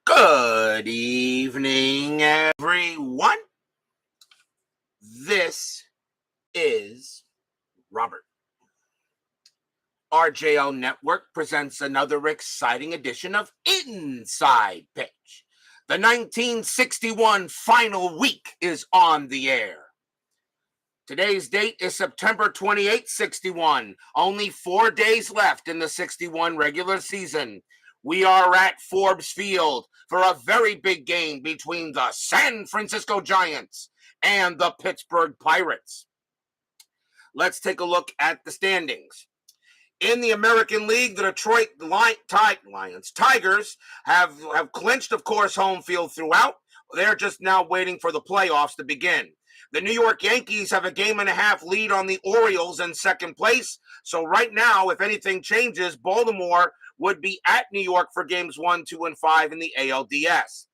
Good evening, everyone. This is Robert. RJO Network presents another exciting edition of Inside Pitch. The 1961 final week is on the air. Today's date is September 28, 61. Only 4 days left in the 61 regular season. We are at Forbes Field for a very big game between the San Francisco Giants and the Pittsburgh Pirates. Let's take a look at the standings. In the American League, the Detroit Tigers have clinched, of course, home field throughout. They're just now waiting for the playoffs to begin. The New York Yankees have a 1.5 game lead on the Orioles in second place. So right now, if anything changes, Baltimore would be at New York for games 1, 2, and 5 in the ALDS.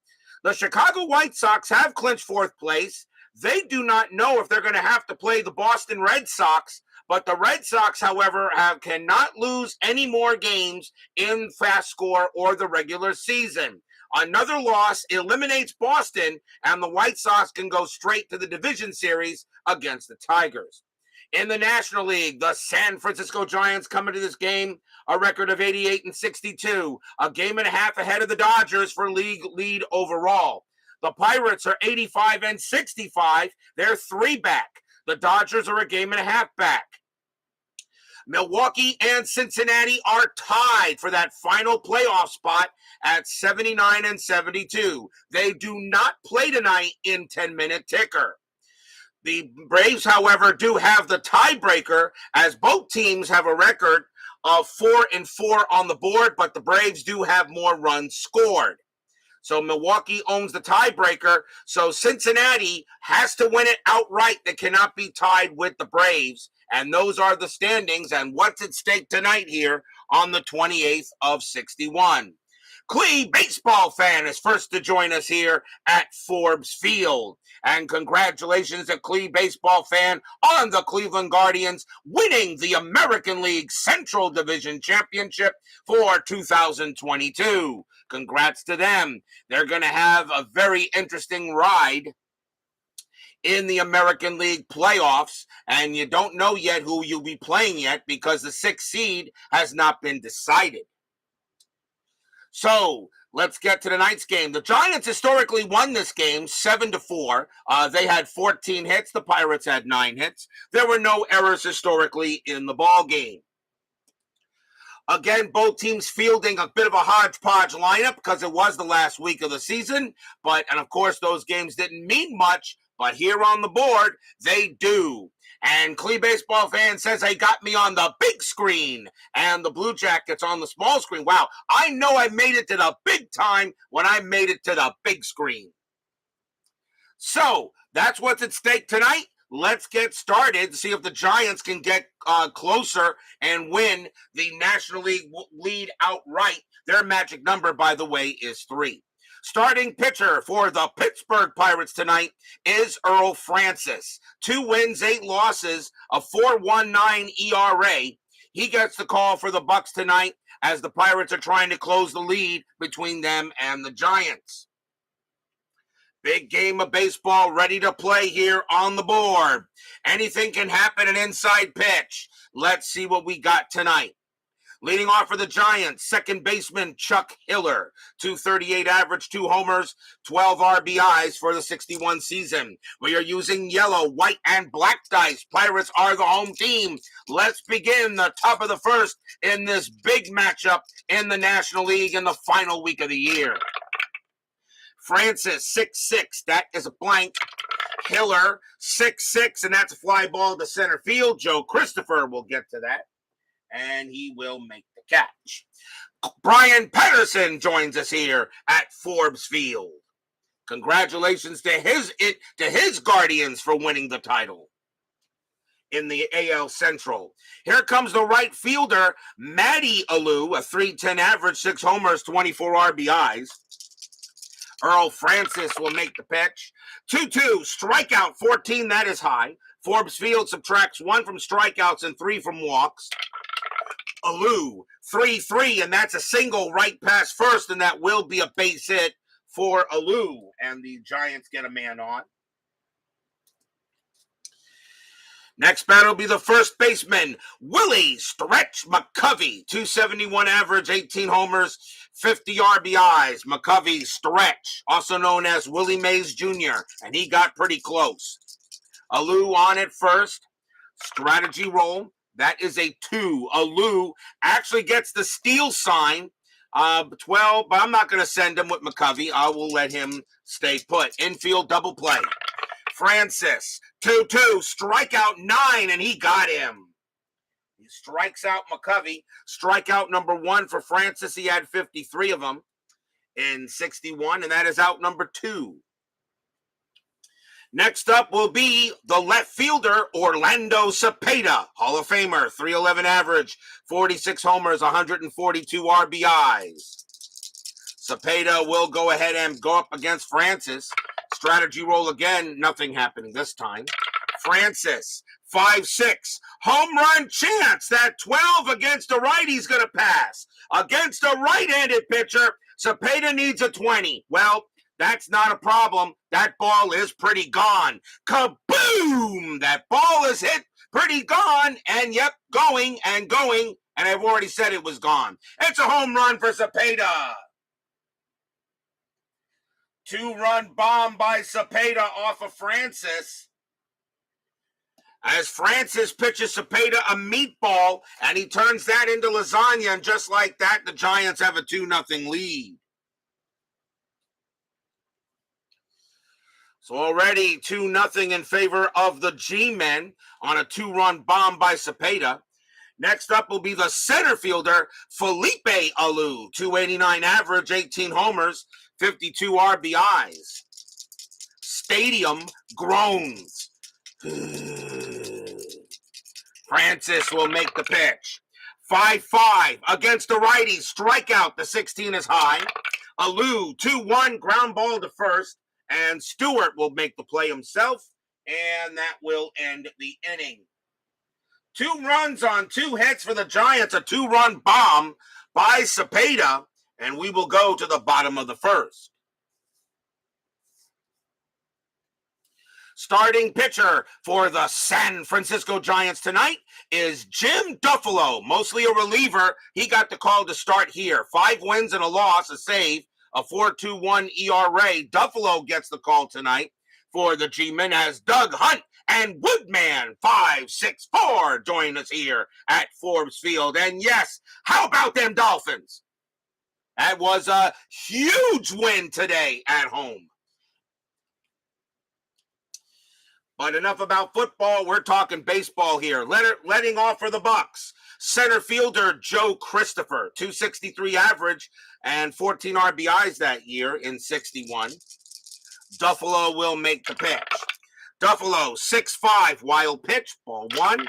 The Chicago White Sox have clinched fourth place. They do not know if they're going to have to play the Boston Red Sox, but the Red Sox, however, cannot lose any more games in FastScore or the regular season. Another loss eliminates Boston, and the White Sox can go straight to the division series against the Tigers. In the National League, the San Francisco Giants come into this game a record of 88-62, a 1.5 games ahead of the Dodgers for league lead overall. The Pirates are 85-65. They're 3 back. The Dodgers are a 1.5 games back. Milwaukee and Cincinnati are tied for that final playoff spot at 79-72. They do not play tonight in 10-minute ticker. The Braves, however, do have the tiebreaker, as both teams have a record of 4-4 on the board, but the Braves do have more runs scored. So Milwaukee owns the tiebreaker, so Cincinnati has to win it outright. They cannot be tied with the Braves. And those are the standings and what's at stake tonight here on the 28th of 61. Clee Baseball Fan is first to join us here at Forbes Field. And congratulations to Clee Baseball Fan on the Cleveland Guardians winning the American League Central Division Championship for 2022. Congrats to them. They're going to have a very interesting ride in the American League playoffs, and you don't know yet who you'll be playing yet because the 6th seed has not been decided. So let's get to tonight's game. The Giants historically won this game 7-4. They had 14 hits. The Pirates had 9 hits. There were no errors historically in the ball game. Again, both teams fielding a bit of a hodgepodge lineup because it was the last week of the season. And of course, those games didn't mean much. But here on the board, they do. And Clee Baseball Fan says they got me on the big screen and the Blue Jackets on the small screen. Wow, I know I made it to the big time when I made it to the big screen. So that's what's at stake tonight. Let's get started to see if the Giants can get closer and win the National League lead outright. Their magic number, by the way, is 3. Starting pitcher for the Pittsburgh Pirates tonight is Earl Francis. 2 wins, 8 losses, a 4.19 ERA. He gets the call for the Bucks tonight as the Pirates are trying to close the lead between them and the Giants. Big game of baseball ready to play here on the board. Anything can happen in inside pitch. Let's see what we got tonight. Leading off for the Giants, second baseman Chuck Hiller, 238 average, 2 homers, 12 RBIs for the 61 season. We are using yellow, white, and black dice. Pirates are the home team. Let's begin the top of the first in this big matchup in the National League in the final week of the year. Francis, 6'6", that is a blank. Hiller, 6'6", and that's a fly ball to center field. Joe Christopher will get to that, and he will make the catch. Brian Patterson joins us here at Forbes Field. Congratulations to his Guardians for winning the title in the AL Central. Here comes the right fielder, Matty Alou, a .310 average, 6 homers, 24 RBIs. Earl Francis will make the pitch. 2-2, strikeout 14, that is high. Forbes Field subtracts 1 from strikeouts and 3 from walks. Alou, 3-3, and that's a single right past first, and that will be a base hit for Alou, and the Giants get a man on. Next batter will be the first baseman, Willie Stretch McCovey, 271 average, 18 homers, 50 RBIs. McCovey Stretch, also known as Willie Mays Jr., and he got pretty close. Alou on at first. Strategy roll. That is a 2. Alou actually gets the steal sign. 12, but I'm not going to send him with McCovey. I will let him stay put. Infield double play. Francis, 2-2, strikeout 9, and he got him. He strikes out McCovey. Strikeout number 1 for Francis. He had 53 of them in 61, and that is out number 2. Next up will be the left fielder, Orlando Cepeda, Hall of Famer, 311 average, 46 homers, 142 RBIs. Cepeda will go ahead and go up against Francis. Strategy roll again, nothing happening this time. Francis, 5-6, home run chance. That 12 against a righty's going to pass. Against a right-handed pitcher, Cepeda needs a 20. Well, that's not a problem. That ball is pretty gone. Kaboom! That ball is hit pretty gone, and yep, going and going, and I've already said it was gone. It's a home run for Cepeda. 2-run bomb by Cepeda off of Francis. As Francis pitches Cepeda a meatball, and he turns that into lasagna, and just like that, the Giants have a 2-0 lead. So already 2-0 in favor of the G-men on a 2-run bomb by Cepeda. Next up will be the center fielder, Felipe Alou, 289 average, 18 homers, 52 RBIs. Stadium groans. Francis will make the pitch. 5-5 against the righty. Strikeout. The 16 is high. Alou, 2-1, ground ball to first. And Stewart will make the play himself. And that will end the inning. 2 runs on 2 hits for the Giants. A 2-run bomb by Cepeda. And we will go to the bottom of the first. Starting pitcher for the San Francisco Giants tonight is Jim Duffalo, mostly a reliever. He got the call to start here. 5 wins and a loss, a save, a 4.21 ERA. Duffalo gets the call tonight for the G-men as Doug Hunt and Woodman 5-6-4 join us here at Forbes Field. And yes, how about them Dolphins? That was a huge win today at home. But enough about football. We're talking baseball here. Letting off for the Bucs. Center fielder Joe Christopher, 263 average and 14 RBIs that year in 61. Duffalo will make the pitch. Duffalo, 6'5", wild pitch, ball 1.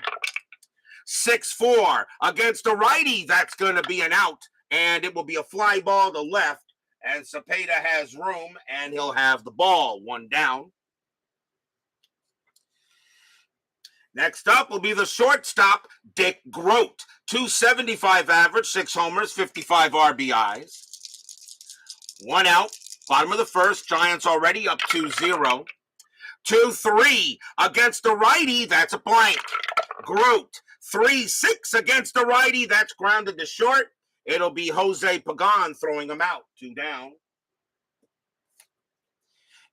6'4", against a righty. That's going to be an out, and it will be a fly ball to left. And Cepeda has room, and he'll have the ball. 1 down. Next up will be the shortstop, Dick Groat. 275 average, 6 homers, 55 RBIs. 1 out, bottom of the first. Giants already up 2-0. 2-3 against a righty. That's a blank. Groat, 3-6 against a righty. That's grounded to short. It'll be Jose Pagan throwing him out. 2 down.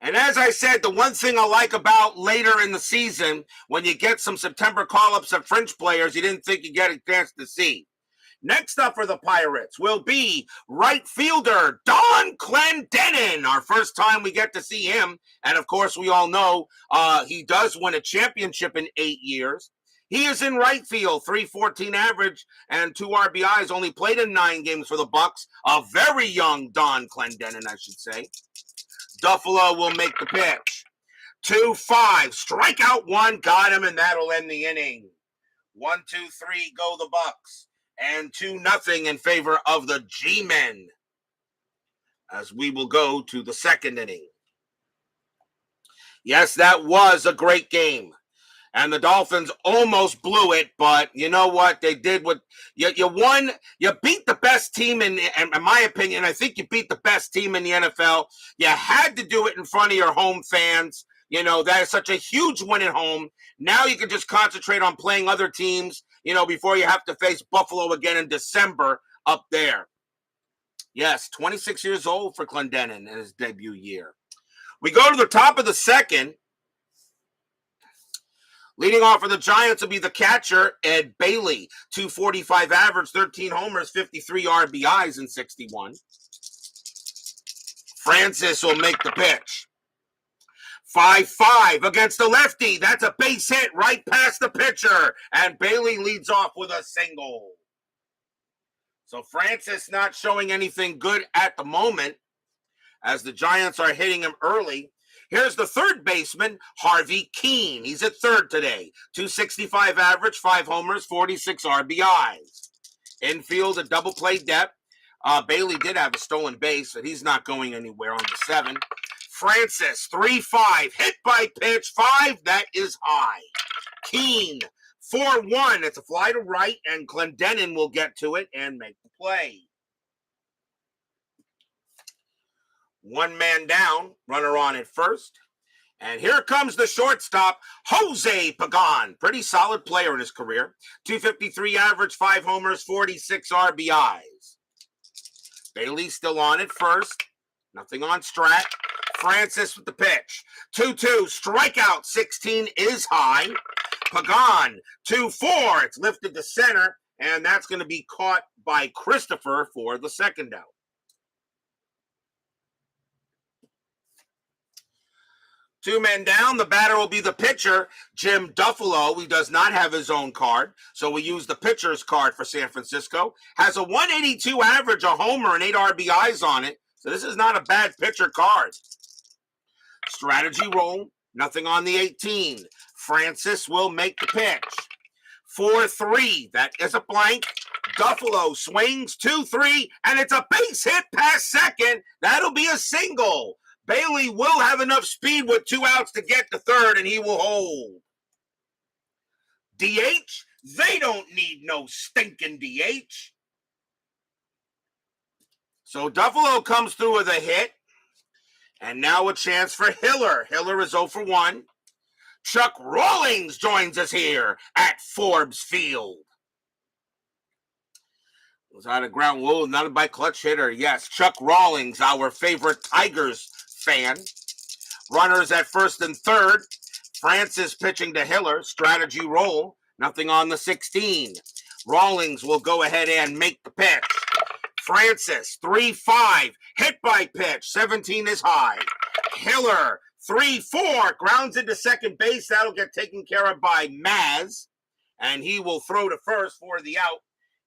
And as I said, the one thing I like about later in the season, when you get some September call-ups of French players you didn't think you'd get a chance to see. Next up for the Pirates will be right fielder Don Clendenin. Our first time we get to see him. And, of course, we all know he does win a championship in 8 years. He is in right field, 314 average and 2 RBIs, only played in 9 games for the Bucs. A very young Don Clendenin, I should say. Duffalo will make the pitch. 2-5, strikeout 1, got him, and that'll end the inning. 1-2-3, go the Bucs. And 2-0 in favor of the G-men. As we will go to the second inning. Yes, that was a great game. And the Dolphins almost blew it, but you know what? They did what you won. You beat the best team in my opinion. I think you beat the best team in the NFL. You had to do it in front of your home fans. You know, that is such a huge win at home. Now you can just concentrate on playing other teams, you know, before you have to face Buffalo again in December up there. Yes, 26 years old for Clendenin in his debut year. We go to the top of the second. Leading off for the Giants will be the catcher, Ed Bailey. 245 average, 13 homers, 53 RBIs in 61. Francis will make the pitch. 5-5 against the lefty. That's a base hit right past the pitcher. And Bailey leads off with a single. So Francis not showing anything good at the moment as the Giants are hitting him early. Here's the third baseman, Harvey Keene. He's at third today. 265 average, 5 homers, 46 RBIs. Infield, a double play depth. Bailey did have a stolen base, but he's not going anywhere on the 7. Francis, 3-5, hit by pitch, 5, that is high. Keene, 4-1, it's a fly to right, and Clendenin will get to it and make the play. One man down, runner on at first. And here comes the shortstop, Jose Pagan. Pretty solid player in his career. 253 average, 5 homers, 46 RBIs. Bailey still on at first. Nothing on Strat. Francis with the pitch. 2-2, strikeout, 16 is high. Pagan, 2-4. It's lifted to center, and that's going to be caught by Christopher for the second out. Two men down, the batter will be the pitcher, Jim Duffalo. He does not have his own card, so we use the pitcher's card for San Francisco. Has a 182 average, a homer, and 8 RBIs on it, so this is not a bad pitcher card. Strategy roll, nothing on the 18. Francis will make the pitch. 4-3, that is a blank. Duffalo swings, 2-3, and it's a base hit past second. That'll be a single. Bailey will have enough speed with 2 outs to get to third, and he will hold. DH? They don't need no stinking DH. So Duffalo comes through with a hit, and now a chance for Hiller. Hiller is 0-for-1. Chuck Rawlings joins us here at Forbes Field. Was on a ground rule, not by clutch hitter. Yes, Chuck Rawlings, our favorite Tigers fan. Runners at first and third. Francis pitching to Hiller. Strategy roll. Nothing on the 16. Rawlings will go ahead and make the pitch. Francis, 3-5. Hit by pitch. 17 is high. Hiller, 3-4. Grounds into second base. That'll get taken care of by Maz. And he will throw to first for the out.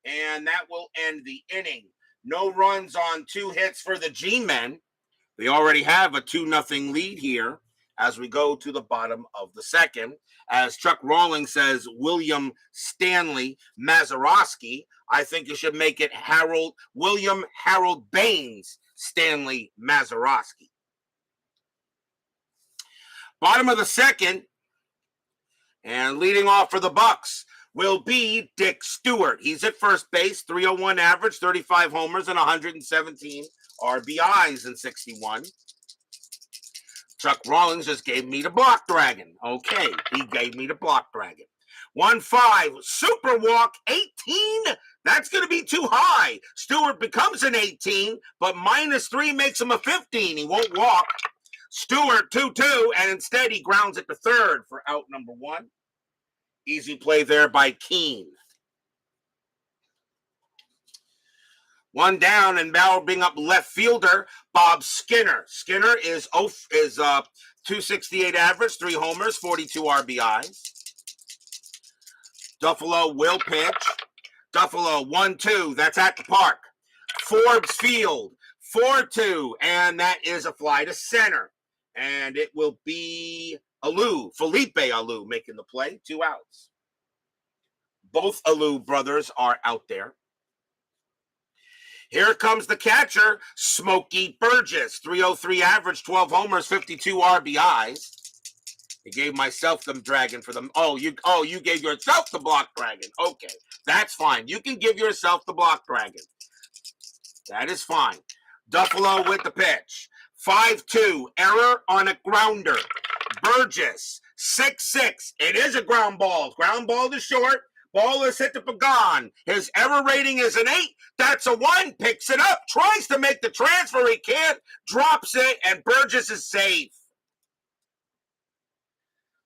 And that will end the inning. No runs on 2 hits for the G-Men. They already have a 2-0 lead here as we go to the bottom of the second. As Chuck Rawlings says, William Stanley Mazeroski. I think you should make it William Harold Baines Stanley Mazeroski. Bottom of the second, and leading off for the Bucks will be Dick Stewart. He's at first base, 301 average, 35 homers, and 117 RBIs in 61. Chuck Rawlings just gave me the block dragon. Okay, he gave me the block dragon. 1-5, super walk, 18. That's going to be too high. Stewart becomes an 18, but -3 makes him a 15. He won't walk. Stewart, 2-2, and instead he grounds it to third for out number 1. Easy play there by Keene. 1 down, and now bring up left fielder Bob Skinner. Skinner is 268 average, 3 homers, 42 RBIs. Duffalo will pitch. Duffalo 1-2. That's at the park. Forbes Field 4-2, and that is a fly to center, and it will be Felipe Alou making the play. 2 outs. Both Alou brothers are out there. Here comes the catcher, Smokey Burgess. 303 average, 12 homers, 52 RBIs. I gave myself the dragon for them. Oh, you gave yourself the block dragon. Okay, that's fine. You can give yourself the block dragon. That is fine. Duffalo with the pitch. 5-2. Error on a grounder. Burgess. 6-6. It is a ground ball. Ground ball to short. Ball is hit to Pagan. His error rating is an 8. That's a 1. Picks it up. Tries to make the transfer. He can't. Drops it. And Burgess is safe.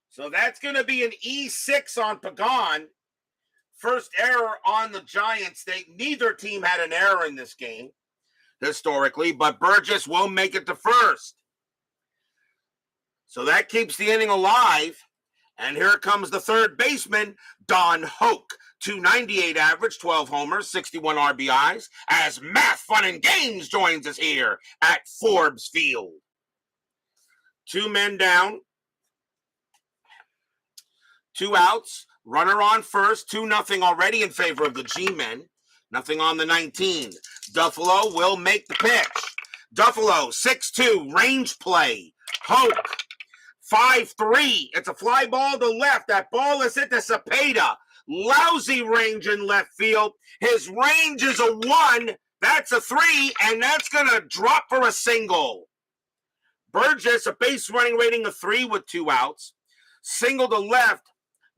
So that's going to be an E6 on Pagan. First error on the Giants. Neither team had an error in this game, historically, but Burgess will make it to first. So that keeps the inning alive. And here comes the third baseman, Don Hoke. 298 average, 12 homers, 61 RBIs, as Math Fun and Games joins us here at Forbes Field. 2 men down. 2 outs, runner on first, 2-0 already in favor of the G-men. Nothing on the 19. Duffalo will make the pitch. Duffalo, 6-2, range play. Hoke, 5-3. It's a fly ball to left. That ball is hit to Cepeda. Lousy range in left field. His range is a 1. That's a 3, and that's going to drop for a single. Burgess, a base running rating of 3 with 2 outs. Single to left.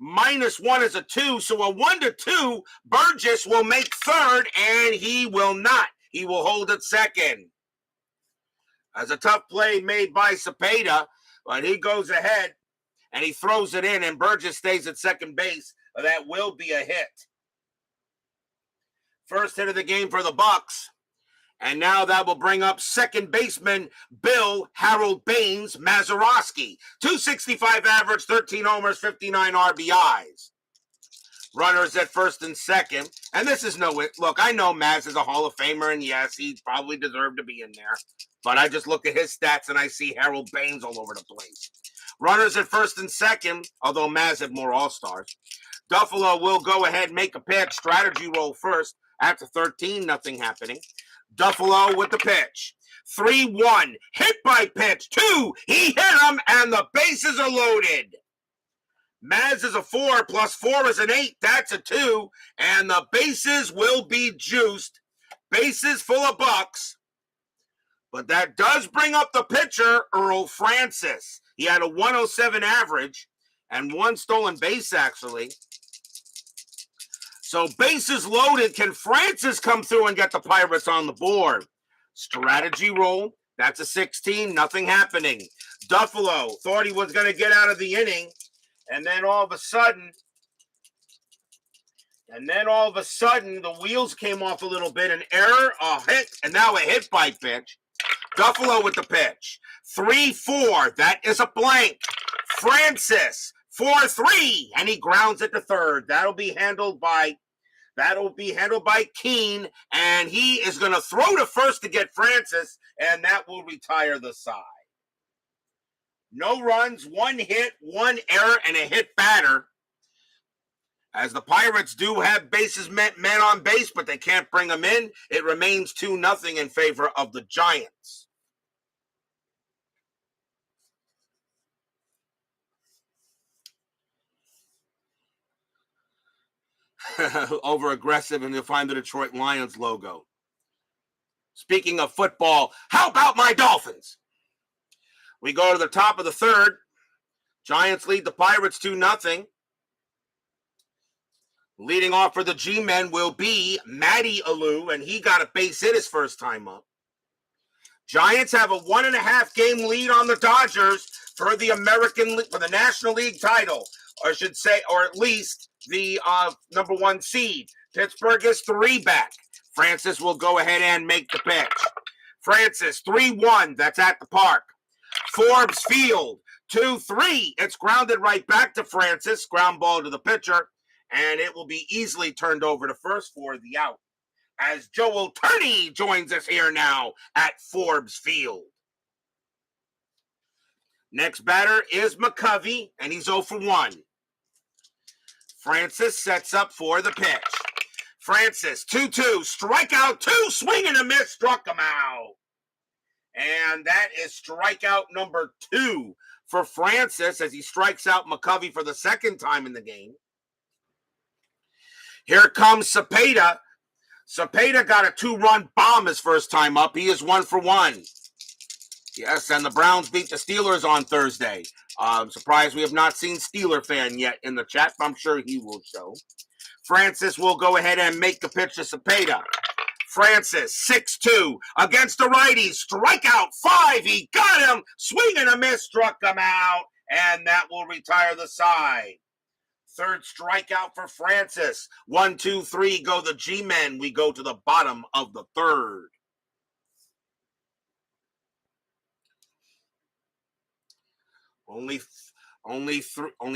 -1 is a 2, so a 1-2, Burgess will make third, and he will not. He will hold at second. As a tough play made by Cepeda, but he goes ahead, and he throws it in, and Burgess stays at second base. That will be a hit. First hit of the game for the Bucks. And now that will bring up second baseman Bill Harold Baines Mazeroski. 265 average, 13 homers, 59 RBIs. Runners at first and second. And this is look, I know Maz is a Hall of Famer, and yes, he probably deserved to be in there. But I just look at his stats, and I see Harold Baines all over the place. Runners at first and second, although Maz had more All-Stars. Duffalo will go ahead and make a pitch. Strategy roll first. After 13, nothing happening. Duffalo with the pitch. 3-1. Hit by pitch. 2. He hit him, and the bases are loaded. Maz is a 4, plus 4 is an 8. That's a 2. And the bases will be juiced. Bases full of Bucks. But that does bring up the pitcher, Earl Francis. He had a 107 average and 1 stolen base, actually. So bases loaded. Can Francis come through and get the Pirates on the board? Strategy roll. That's a 16. Nothing happening. Duffalo thought he was going to get out of the inning. And then all of a sudden, the wheels came off a little bit. An error, a hit, and now a hit by pitch. Duffalo with the pitch. 3-4. That is a blank. Francis. 4-3, and he grounds it to third. That'll be handled by Keene, and he is going to throw to first to get Francis, and that will retire the side. No runs, 1 hit, 1 error, and a hit batter. As the Pirates do have bases men on base, but they can't bring them in. It remains 2-0 in favor of the Giants. Over aggressive, and you'll find the Detroit Lions logo. Speaking of football, how about my Dolphins? We go to the top of the third. Giants lead the Pirates 2-0. Leading off for the G-men will be Matty Alou, and he got a base hit his first time up. Giants have a 1.5 game lead on the Dodgers for the National League title, or I should say, or at least the number 1 seed. Pittsburgh is 3 back. Francis will go ahead and make the pitch. Francis, 3-1. That's at the park. Forbes Field, 2-3. It's grounded right back to Francis. Ground ball to the pitcher. And it will be easily turned over to first for the out. As Joel Turney joins us here now at Forbes Field. Next batter is McCovey, and he's 0 for 1. Francis sets up for the pitch. Francis, 2-2, strikeout 2, swing and a miss, struck him out. And that is strikeout number 2 for Francis as he strikes out McCovey for the second time in the game. Here comes Cepeda. Cepeda got a 2-run bomb his first time up. He is 1 for 1. Yes, and the Browns beat the Steelers on Thursday. I'm surprised we have not seen Steeler fan yet in the chat, but I'm sure he will show. Francis will go ahead and make the pitch to Cepeda. Francis, 6-2 against the righty. Strikeout 5. He got him. Swing and a miss. Struck him out. And that will retire the side. Third strikeout for Francis. 1, 2, 3 go the G-men. We go to the bottom of the third. Only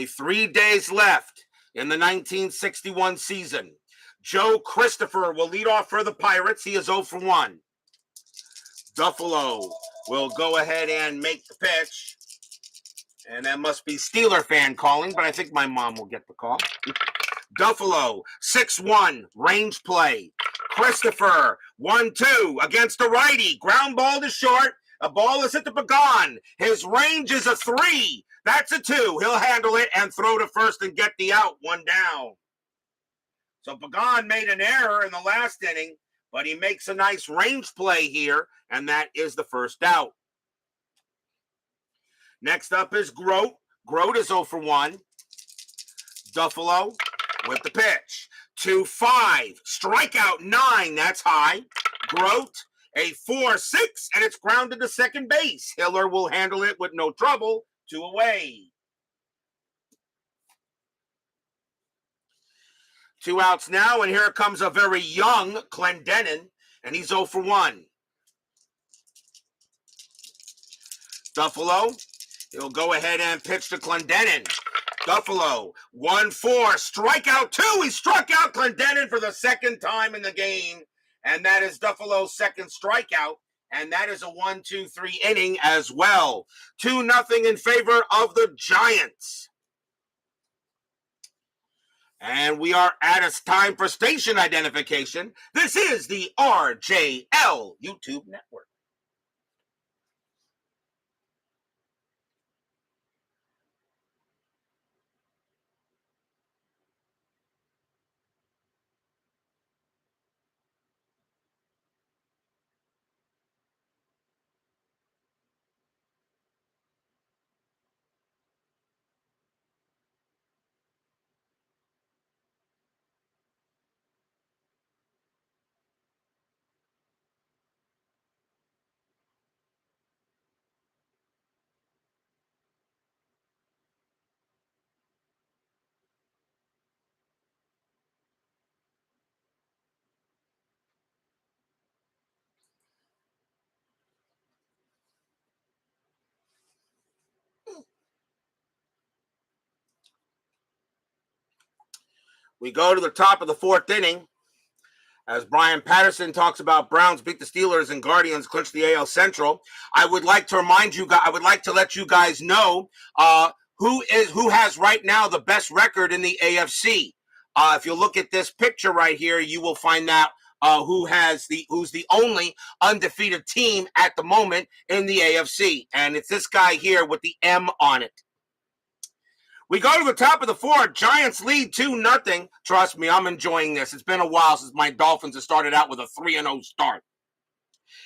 3 days left in the 1961 season. Joe Christopher will lead off for the Pirates. He is 0 for 1. Duffalo will go ahead and make the pitch. And that must be Steeler fan calling, but I think my mom will get the call. Duffalo, 6-1, range play. Christopher, 1-2 against the righty. Ground ball to short. A ball is hit to Pagan. His range is a 3. That's a 2. He'll handle it and throw to first and get the out. 1 down. So Pagan made an error in the last inning, but he makes a nice range play here, and that is the first out. Next up is Grote. Grote is 0 for 1. Duffalo with the pitch. 2-5. Strikeout 9. That's high. Grote, a 4-6, and it's grounded to second base. Hiller will handle it with no trouble. 2 away. 2 outs now, and here comes a very young Clendenin, and he's 0 for 1. Duffalo, he'll go ahead and pitch to Clendenin. Duffalo, 1-4, strikeout 2. He struck out Clendenin for the second time in the game, and that is Duffalo's second strikeout, and that is a 1-2-3 inning as well. 2-0 in favor of the Giants. And we are at a time for station identification. This is the RJL YouTube Network. We go to the top of the fourth inning as Brian Patterson talks about Browns beat the Steelers and Guardians clinch the AL Central. I would like to remind you guys, I would like to let you guys know who has right now the best record in the AFC. If you look at this picture right here, you will find out who's the only undefeated team at the moment in the AFC, and it's this guy here with the M on it. We go to the top of the fourth. Giants lead 2-0. Trust me, I'm enjoying this. It's been a while since my Dolphins have started out with a 3-0 start,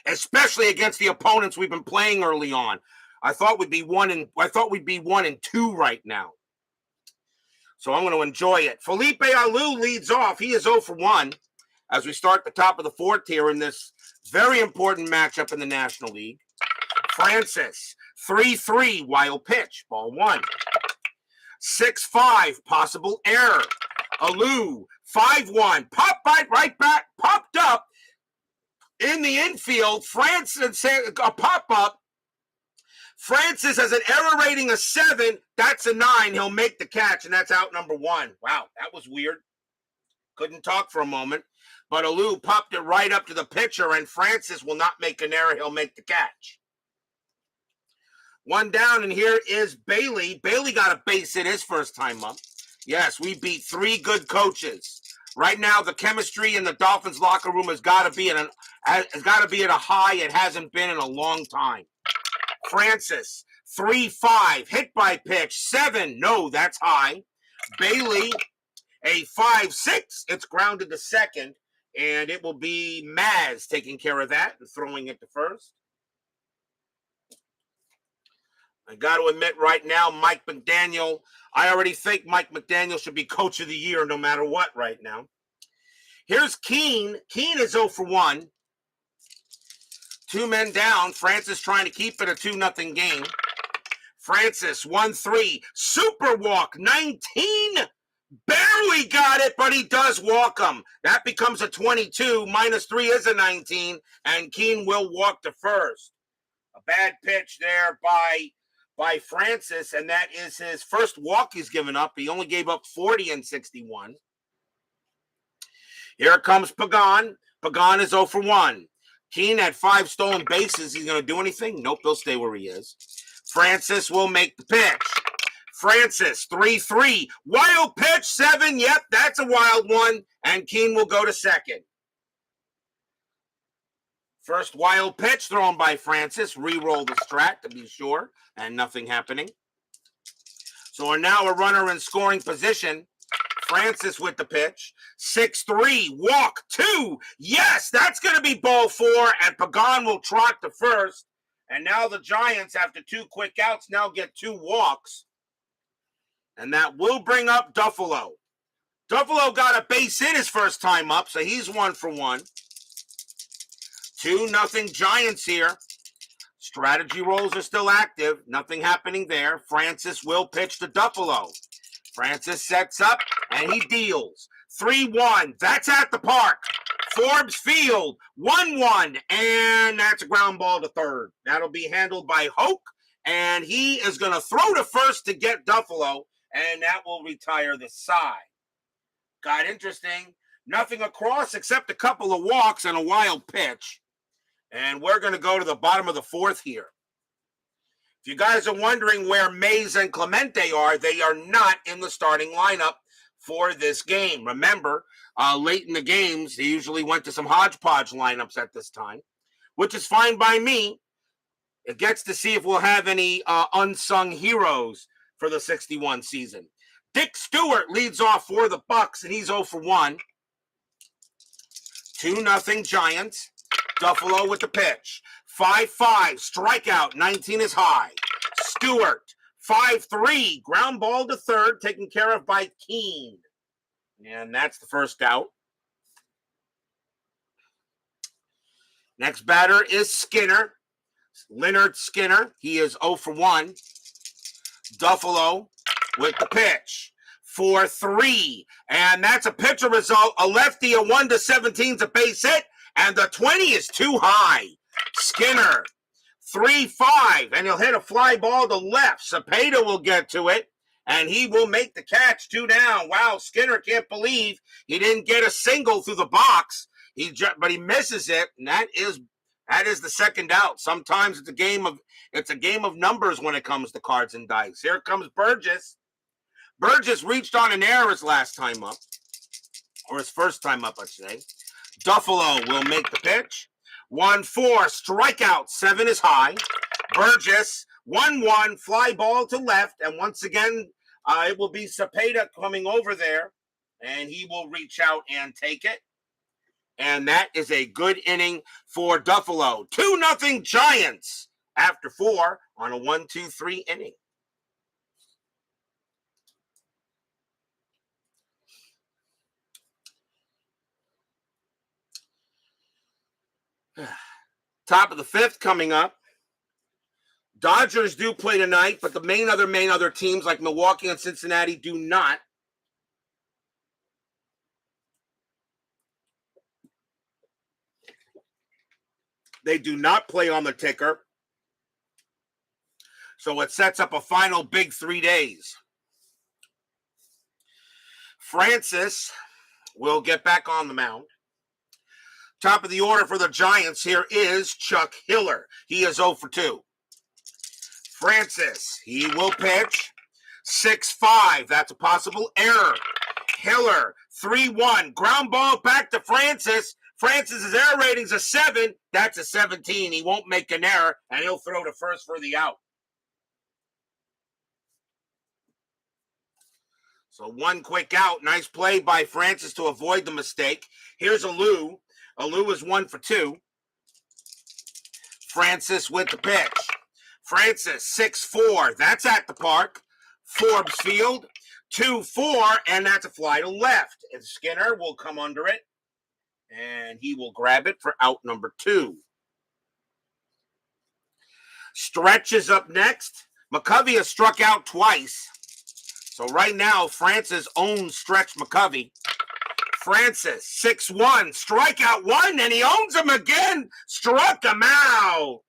especially against the opponents we've been playing early on. I thought we'd be 1-2 right now. So I'm going to enjoy it. Felipe Alou leads off. He is 0 for 1 as we start the top of the fourth here in this very important matchup in the National League. Francis, 3-3, wild pitch, ball 1. 6-5, possible error. Alou, 5-1, pop right back, popped up in the infield. Francis, a pop-up. Francis has an error rating of 7. That's a 9. He'll make the catch, and that's out number 1. Wow, that was weird. Couldn't talk for a moment. But Alou popped it right up to the pitcher, and Francis will not make an error. He'll make the catch. 1 down, and here is Bailey. Bailey got a base hit his first time up. Yes, we beat 3 good coaches. Right now, the chemistry in the Dolphins locker room has got to be at a high it hasn't been in a long time. Francis, 3-5, hit by pitch, 7, no, that's high. Bailey, a 5-6, it's grounded to second, and it will be Maz taking care of that and throwing it to first. I got to admit right now, Mike McDaniel, I already think Mike McDaniel should be coach of the year no matter what right now. Here's Keene. Keene is 0 for 1. 2 men down. Francis trying to keep it a 2-0 game. Francis, 1-3. Super walk, 19. Barely got it, but he does walk him. That becomes a 22. -3 is a 19, and Keene will walk to first. A bad pitch there by Francis, and that is his first walk he's given up. He only gave up 40 in 61. Here comes Pagan. Pagan is 0 for 1. Keene had 5 stolen bases. He's going to do anything? Nope, he'll stay where he is. Francis will make the pitch. Francis, 3-3. Wild pitch, 7. Yep, that's a wild one. And Keene will go to second. First wild pitch thrown by Francis. Re-roll the strat to be sure. And nothing happening. So we're now a runner in scoring position. Francis with the pitch. 6-3. Walk 2. Yes, that's going to be ball 4. And Pagan will trot to first. And now the Giants, after 2 quick outs, now get 2 walks. And that will bring up Duffalo. Duffalo got a base hit his first time up, so he's 1 for 1. 2-0 Giants here. Strategy rolls are still active. Nothing happening there. Francis will pitch to Duffalo. Francis sets up, and he deals. 3-1. That's at the park. Forbes Field. 1-1. And that's a ground ball to third. That'll be handled by Hoke, and he is going to throw to first to get Duffalo, and that will retire the side. Got interesting. Nothing across except a couple of walks and a wild pitch. And we're going to go to the bottom of the 4th here. If you guys are wondering where Mays and Clemente are, they are not in the starting lineup for this game. Remember, late in the games, they usually went to some hodgepodge lineups at this time, which is fine by me. It gets to see if we'll have any unsung heroes for the 61 season. Dick Stewart leads off for the Bucks, and he's 0 for 1. 2-0 Giants. Duffalo with the pitch. 5-5, strikeout, 19 is high. Stewart, 5-3, ground ball to third, taken care of by Keene. And that's the first out. Next batter is Skinner. Leonard Skinner, he is 0 for 1. Duffalo with the pitch. 4-3, and that's a pitcher result. A lefty, a 1-17 is a base hit. And the 20 is too high. Skinner, 3-5, and he'll hit a fly ball to left. Cepeda will get to it, and he will make the catch. 2 down. Wow, Skinner can't believe he didn't get a single through the box. But he misses it, and that is the second out. Sometimes it's a game of numbers when it comes to cards and dice. Here comes Burgess. Burgess reached on an error his last time up, or his first time up, I'd say. Duffalo will make the pitch. 1-4, strikeout, 7 is high. Burgess, 1-1, fly ball to left. And once again, it will be Cepeda coming over there. And he will reach out and take it. And that is a good inning for Duffalo. 2-0 Giants after 4 on a 1-2-3 inning. Top of the 5th coming up. Dodgers do play tonight, but the main other teams like Milwaukee and Cincinnati do not. They do not play on the ticker. So it sets up a final big 3 days. Francis will get back on the mound. Top of the order for the Giants here is Chuck Hiller. He is 0 for 2. Francis, he will pitch. 6-5, that's a possible error. Hiller, 3-1, ground ball back to Francis. Francis's error rating's a 7. That's a 17. He won't make an error, and he'll throw to first for the out. So one quick out. Nice play by Francis to avoid the mistake. Here's Alou. Alou is 1 for 2. Francis with the pitch. Francis, 6-4. That's at the park. Forbes Field, 2-4, and that's a fly to left. And Skinner will come under it, and he will grab it for out number 2. Stretch is up next. McCovey has struck out twice. So right now, Francis owns Stretch McCovey. Francis, 6-1, strikeout 1, and he owns him again. Struck him out.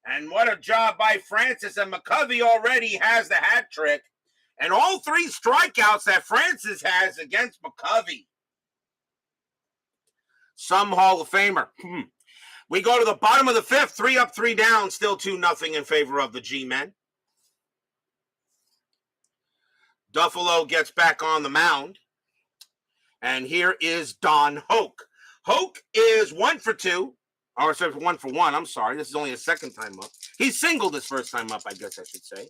And what a job by Francis. And McCovey already has the hat trick. And all 3 strikeouts that Francis has against McCovey. Some Hall of Famer. We go to the bottom of the 5th, 3 up, 3 down, still 2-0 in favor of the G-men. Duffalo gets back on the mound. And here is Don Hoke. Hoke is 1 for 2. Or sorry, 1 for 1. I'm sorry. This is only his second time up. He singled his first time up, I guess I should say.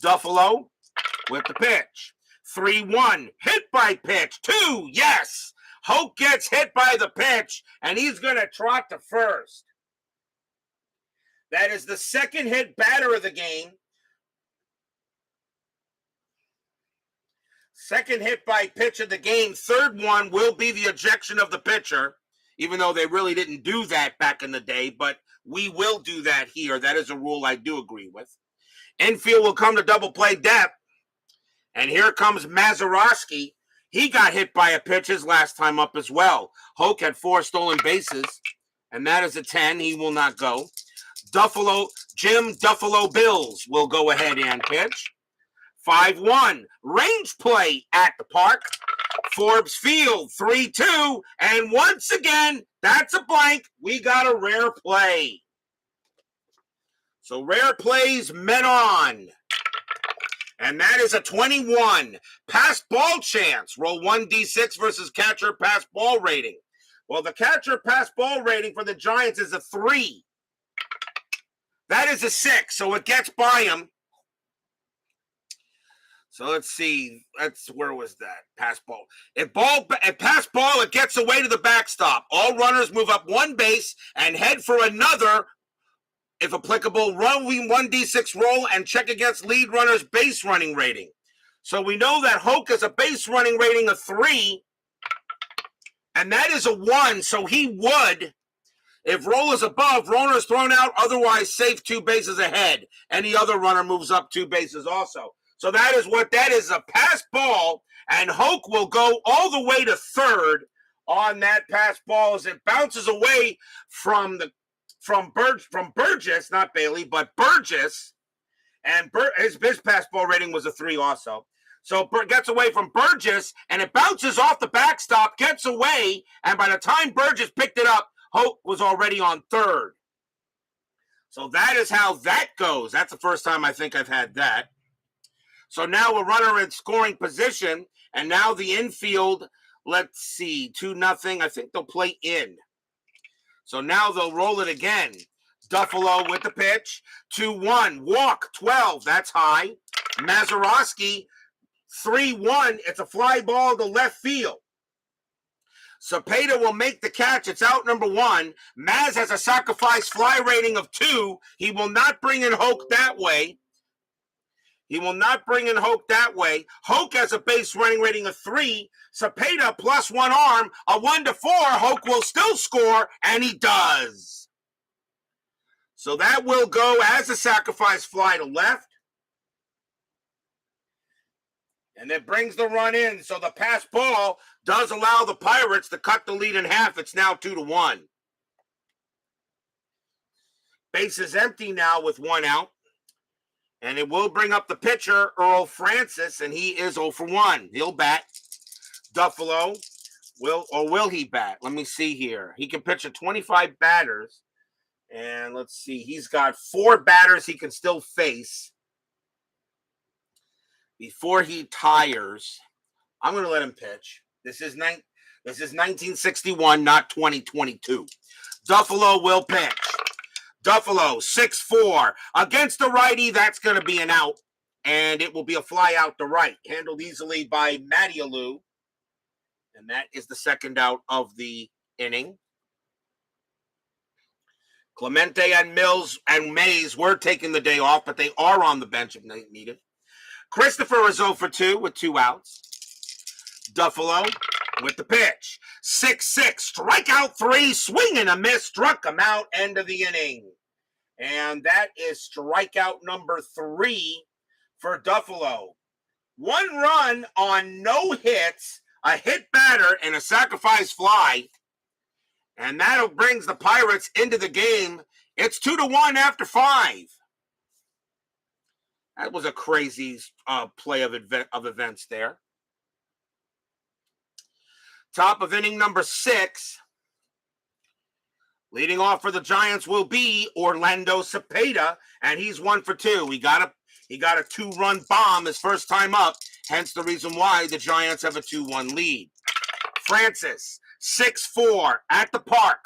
Duffalo with the pitch. 3-1. Hit by pitch. 2. Yes. Hoke gets hit by the pitch, and he's going to trot to first. That is the second hit batter of the game. Second hit by pitch of the game. Third one will be the ejection of the pitcher, even though they really didn't do that back in the day, but we will do that here. That is a rule I do agree with. Infield will come to double play depth, and here comes Mazeroski. He got hit by a pitch his last time up as well. Hoke had 4 stolen bases, and that is a 10. He will not go. Jim Duffalo Bills will go ahead and pitch. 5-1. Range play at the park. Forbes Field, 3-2. And once again, that's a blank. We got a rare play. So rare plays men on. And that is a 21. Pass ball chance. Roll 1d6 versus catcher pass ball rating. Well, the catcher pass ball rating for the Giants is a 3. That is a 6, so it gets by him. So let's see. Where was that? Pass ball. If pass ball, it gets away to the backstop. All runners move up 1 base and head for another. If applicable, run 1d6 roll and check against lead runner's base running rating. So we know that Hoke has a base running rating of 3, and that is a 1. So he would, if roll is above, runner is thrown out, otherwise safe 2 bases ahead. Any other runner moves up 2 bases also. So that is what that is, a pass ball, and Hoke will go all the way to third on that pass ball as it bounces away from Burgess, not Bailey, but Burgess, and his pass ball rating was a 3 also. So it gets away from Burgess, and it bounces off the backstop, gets away, and by the time Burgess picked it up, Hoke was already on third. So that is how that goes. That's the first time I think I've had that. So now a runner in scoring position, and now the infield, let's see, 2-0. I think they'll play in. So now they'll roll it again. Duffalo with the pitch. 2-1. Walk, 12. That's high. Mazeroski, 3-1. It's a fly ball to left field. Cepeda will make the catch. It's out number 1. Maz has a sacrifice fly rating of 2. He will not bring in Hoke that way. Hoke has a base running rating of 3. Cepeda plus 1 arm, a 1-4. Hoke will still score, and he does. So that will go as a sacrifice fly to left. And it brings the run in. So the pass ball does allow the Pirates to cut the lead in half. It's now 2-1. Base is empty now with 1 out. And it will bring up the pitcher, Earl Francis, and he is 0 for 1. He'll bat. Duffalo will he bat? Let me see here. He can pitch at 25 batters. And let's see. He's got 4 batters he can still face before he tires. I'm going to let him pitch. This is This is 1961, not 2022. Duffalo will pitch. Duffalo, 6'4", against the righty. That's going to be an out, and it will be a fly out to right, handled easily by Matty Alou. And that is the second out of the inning. Clemente and Mills and Mays were taking the day off, but they are on the bench if needed. Christopher is 0 for 2 with 2 outs. Duffalo with the pitch. 6-6, strikeout 3, swing and a miss, struck him out, end of the inning. And that is strikeout number 3 for Duffalo. 1 run on no hits, a hit batter, and a sacrifice fly. And that brings the Pirates into the game. It's 2-1 after 5. That was a crazy play of events there. Top of inning number 6. Leading off for the Giants will be Orlando Cepeda, and he's 1 for 2. He got a 2-run bomb his first time up, hence the reason why the Giants have a 2-1 lead. Francis, 6'4", at the park.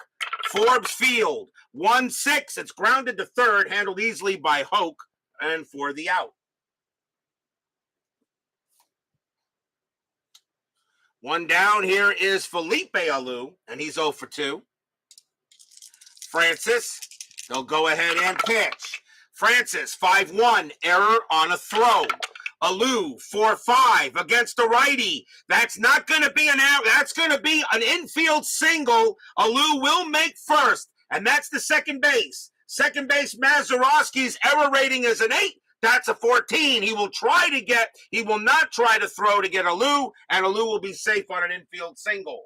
Forbes Field, 1-6. It's grounded to third, handled easily by Hoke, and for the out. 1 down. Here is Felipe Alou, and he's 0 for 2. Francis, they'll go ahead and pitch. Francis, 5-1, error on a throw. Alou, 4-5 against the righty. That's not going to be an out. That's going to be an infield single. Alou will make first, and that's the second base. Second base, Mazeroski's error rating is an 8. That's a 14. He will not try to throw to get Alou, and Alou will be safe on an infield single.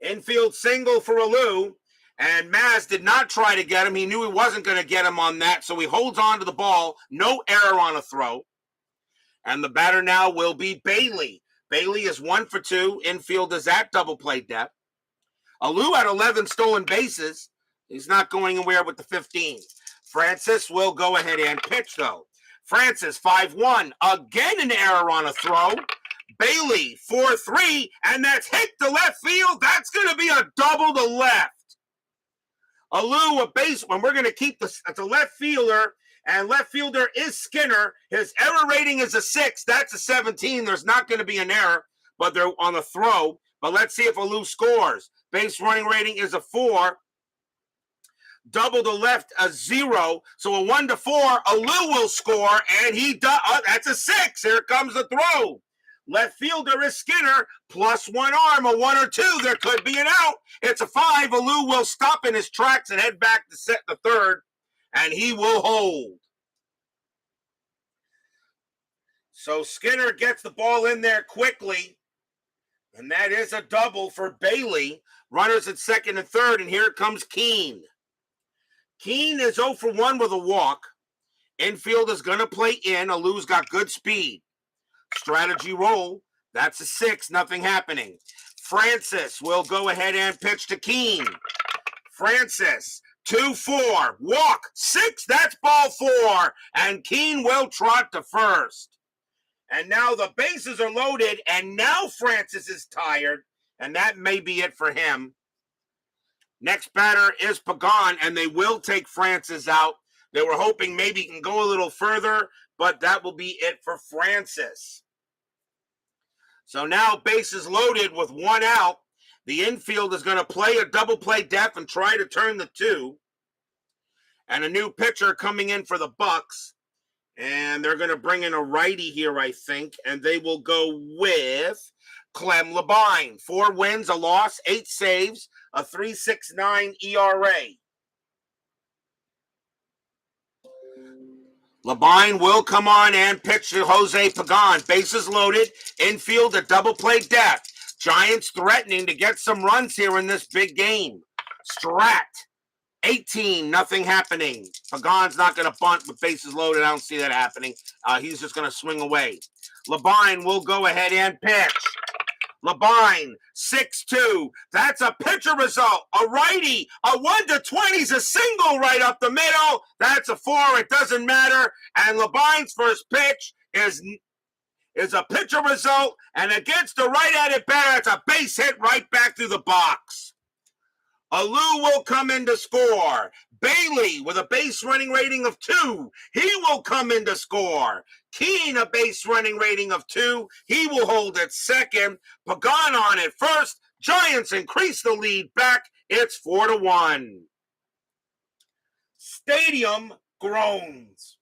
Infield single for Alou, and Maz did not try to get him. He knew he wasn't going to get him on that, so he holds on to the ball. No error on a throw. And the batter now will be Bailey. Bailey is 1 for 2. Infield is at double play depth. Alou had 11 stolen bases. He's not going anywhere with the 15. Francis will go ahead and pitch, though. Francis, 5-1. Again, an error on a throw. Bailey, 4-3, and that's hit to left field. That's going to be a double to left. Alou, a baseman. We're going to keep it's a left fielder, and left fielder is Skinner. His error rating is a 6. That's a 17. There's not going to be an error, but they're on the throw. But let's see if Alou scores. Base running rating is a 4. Double to left, a 0. So a 1 to 4. Alou will score, and he does. That's a 6. Here comes the throw. Left fielder is Skinner, plus 1 arm, a 1 or 2. There could be an out. It's a 5. Alou will stop in his tracks and head back to set the third, and he will hold. So Skinner gets the ball in there quickly, and that is a double for Bailey. Runners at second and third, and here comes Keene. Keene is 0 for 1 with a walk. Infield is going to play in. Alou's got good speed. Strategy roll. That's a 6. Nothing happening. Francis will go ahead and pitch to Keene. Francis, 2-4. Walk. 6. That's ball 4. And Keene will trot to first. And now the bases are loaded. And now Francis is tired. And that may be it for him. Next batter is Pagan, and they will take Francis out. They were hoping maybe he can go a little further, but that will be it for Francis. So now bases loaded with 1 out. The infield is going to play a double play depth and try to turn the 2. And a new pitcher coming in for the Bucks. And they're going to bring in a righty here, I think. And they will go with Clem Labine. 4 wins, a loss, 8 saves, a 3.69 ERA. Labine will come on and pitch to Jose Pagan. Bases loaded, infield at double play depth. Giants threatening to get some runs here in this big game. Strat, 18, nothing happening. Pagan's not going to bunt with bases loaded. I don't see that happening. He's just going to swing away. Labine will go ahead and pitch. Labine, 6-2. That's a pitcher result. A righty, a 1 to 20 is a single right up the middle. That's a 4. It doesn't matter. And Labine's first pitch is is a pitcher result, and against the right-handed batter, it's a base hit right back through the box. Alou will come in to score. Bailey with a base running rating of 2. He will come in to score. Keene, a base running rating of 2. He will hold at second. Pagan on at first. Giants increase the lead back. It's 4-1. Stadium groans.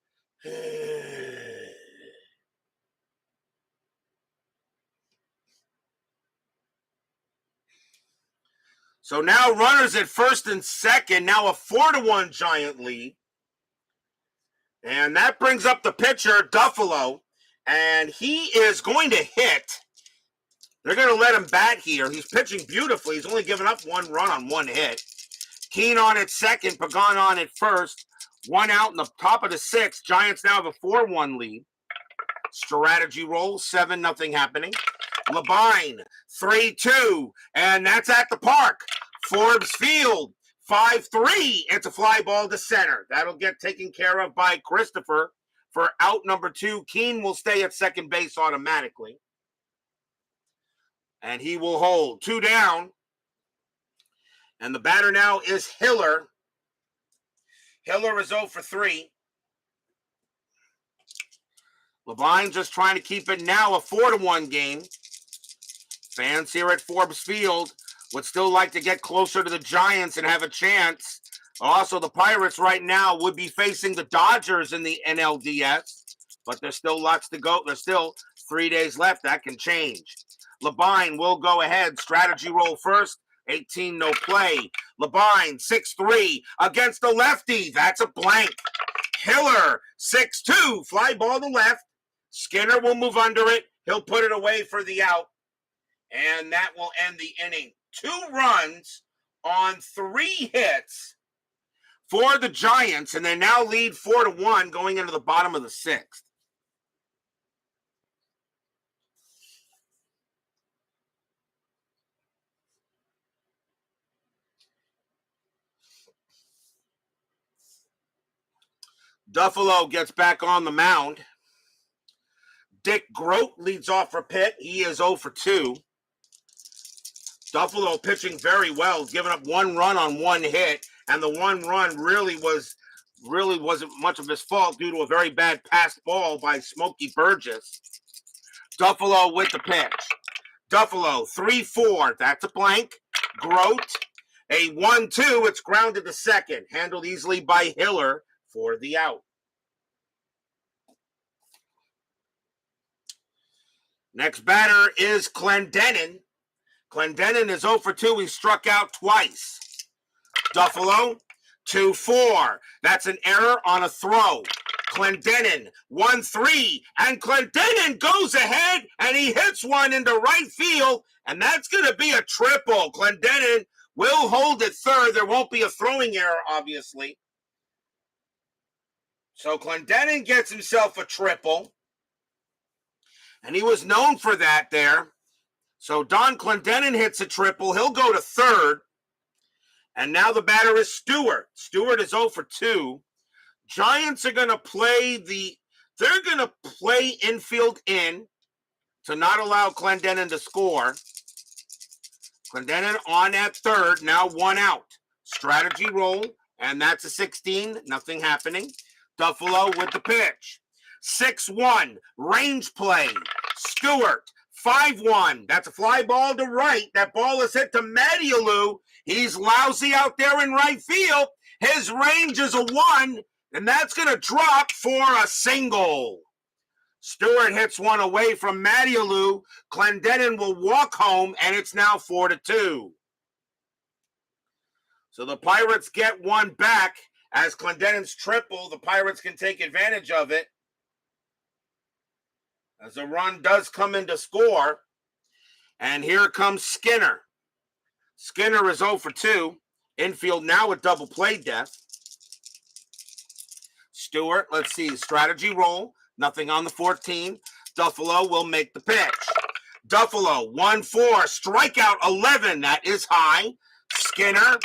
So now runners at first and second. Now a 4-1 Giant lead. And that brings up the pitcher, Duffalo. And he is going to hit. They're going to let him bat here. He's pitching beautifully. He's only given up 1 run on 1 hit. Keene on at second. Pagan on at first. 1 out in the top of the 6th. Giants now have a 4-1 lead. Strategy roll. 7-0 happening. Labine, 3-2. And that's at the park. Forbes Field, 5-3. It's a fly ball to center. That'll get taken care of by Christopher for out number 2. Keene will stay at second base automatically. And he will hold. 2 down. And the batter now is Hiller. Hiller is 0 for 3. Labine just trying to keep it now a 4-1 game. Fans here at Forbes Field would still like to get closer to the Giants and have a chance. Also, the Pirates right now would be facing the Dodgers in the NLDS, but there's still lots to go. There's still 3 days left. That can change. Labine will go ahead. Strategy roll first. 18, no play. Labine, 6-3 against the lefty. That's a blank. Hiller, 6-2. Fly ball to left. Skinner will move under it. He'll put it away for the out. And that will end the inning. 2 runs on 3 hits for the Giants, and they now lead 4-1 going into the bottom of the 6th. Duffalo gets back on the mound. Dick Grote leads off for Pitt. He is 0 for 2. Duffalo pitching very well, giving up 1 run on 1 hit, and the 1 run really wasn't much of his fault due to a very bad passed ball by Smokey Burgess. Duffalo with the pitch. Duffalo, 3-4. That's a blank. Grote, a 1-2. It's grounded to second. Handled easily by Hiller for the out. Next batter is Clendenin. Clendenin is 0 for 2. He struck out twice. Duffalo, 2-4. That's an error on a throw. Clendenin, 1-3. And Clendenin goes ahead and he hits one into right field. And that's going to be a triple. Clendenin will hold at third. There won't be a throwing error, obviously. So Clendenin gets himself a triple. And he was known for that there. So Don Clendenin hits a triple. He'll go to third. And now the batter is Stewart. Stewart is 0 for 2. Giants are going to play they're going to play infield in to not allow Clendenin to score. Clendenin on at third. Now 1 out. Strategy roll. And that's a 16. Nothing happening. Duffalo with the pitch. 6-1. Range play. Stewart. 5-1. That's a fly ball to right. That ball is hit to Matty Alou. He's lousy out there in right field. His range is a 1, and that's going to drop for a single. Stewart hits one away from Matty Alou. Clendenin will walk home, and it's now 4-2. So the Pirates get one back. As Clendenin's triple, the Pirates can take advantage of it. As a run does come in to score. And here comes Skinner. Skinner is 0 for 2. Infield now with double play death. Stewart, let's see, strategy roll. Nothing on the 14. Duffalo will make the pitch. Duffalo, 1-4, strikeout 11. That is high. Skinner,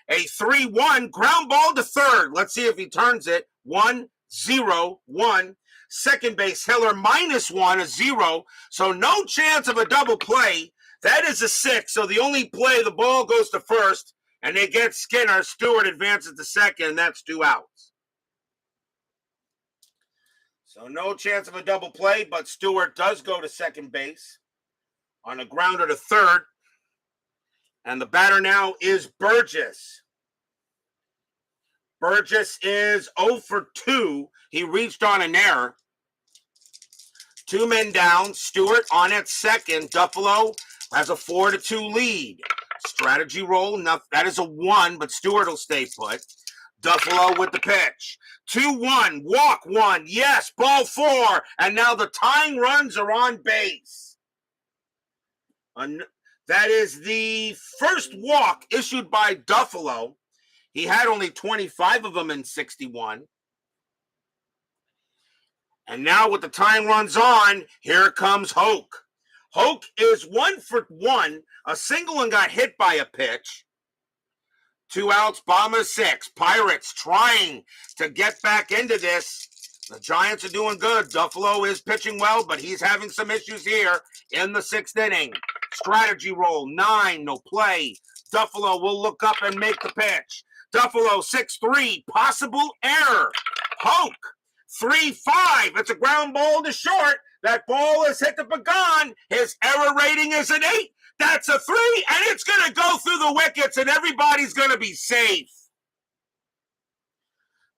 a 3-1, ground ball to third. Let's see if he turns it. 1-0-1. Second base, Hiller -1, a 0. So no chance of a double play. That is a 6. So the only play, the ball goes to first, and they get Skinner. Stewart advances to second, and that's 2 outs. So no chance of a double play, but Stewart does go to second base on a grounder to third. And the batter now is Burgess. Burgess is 0 for 2. He reached on an error. 2 men down. Stewart on at second. Duffalo has a 4-2 lead. Strategy roll. That is a 1, but Stewart will stay put. Duffalo with the pitch. 2-1. Walk 1. Yes. Ball 4. And now the tying runs are on base. That is the first walk issued by Duffalo. He had only 25 of them in 61. And now with the tying runs on, here comes Hoke. Hoke is 1 for 1. A single and got hit by a pitch. 2 outs, bottom of 6. Pirates trying to get back into this. The Giants are doing good. Duffalo is pitching well, but he's having some issues here in the 6th inning. Strategy roll, 9, no play. Duffalo will look up and make the pitch. Duffalo, 6-3, possible error. Hoke, 3-5. It's a ground ball to short. That ball is hit to Pagan. His error rating is an 8. That's a 3, and it's going to go through the wickets, and everybody's going to be safe.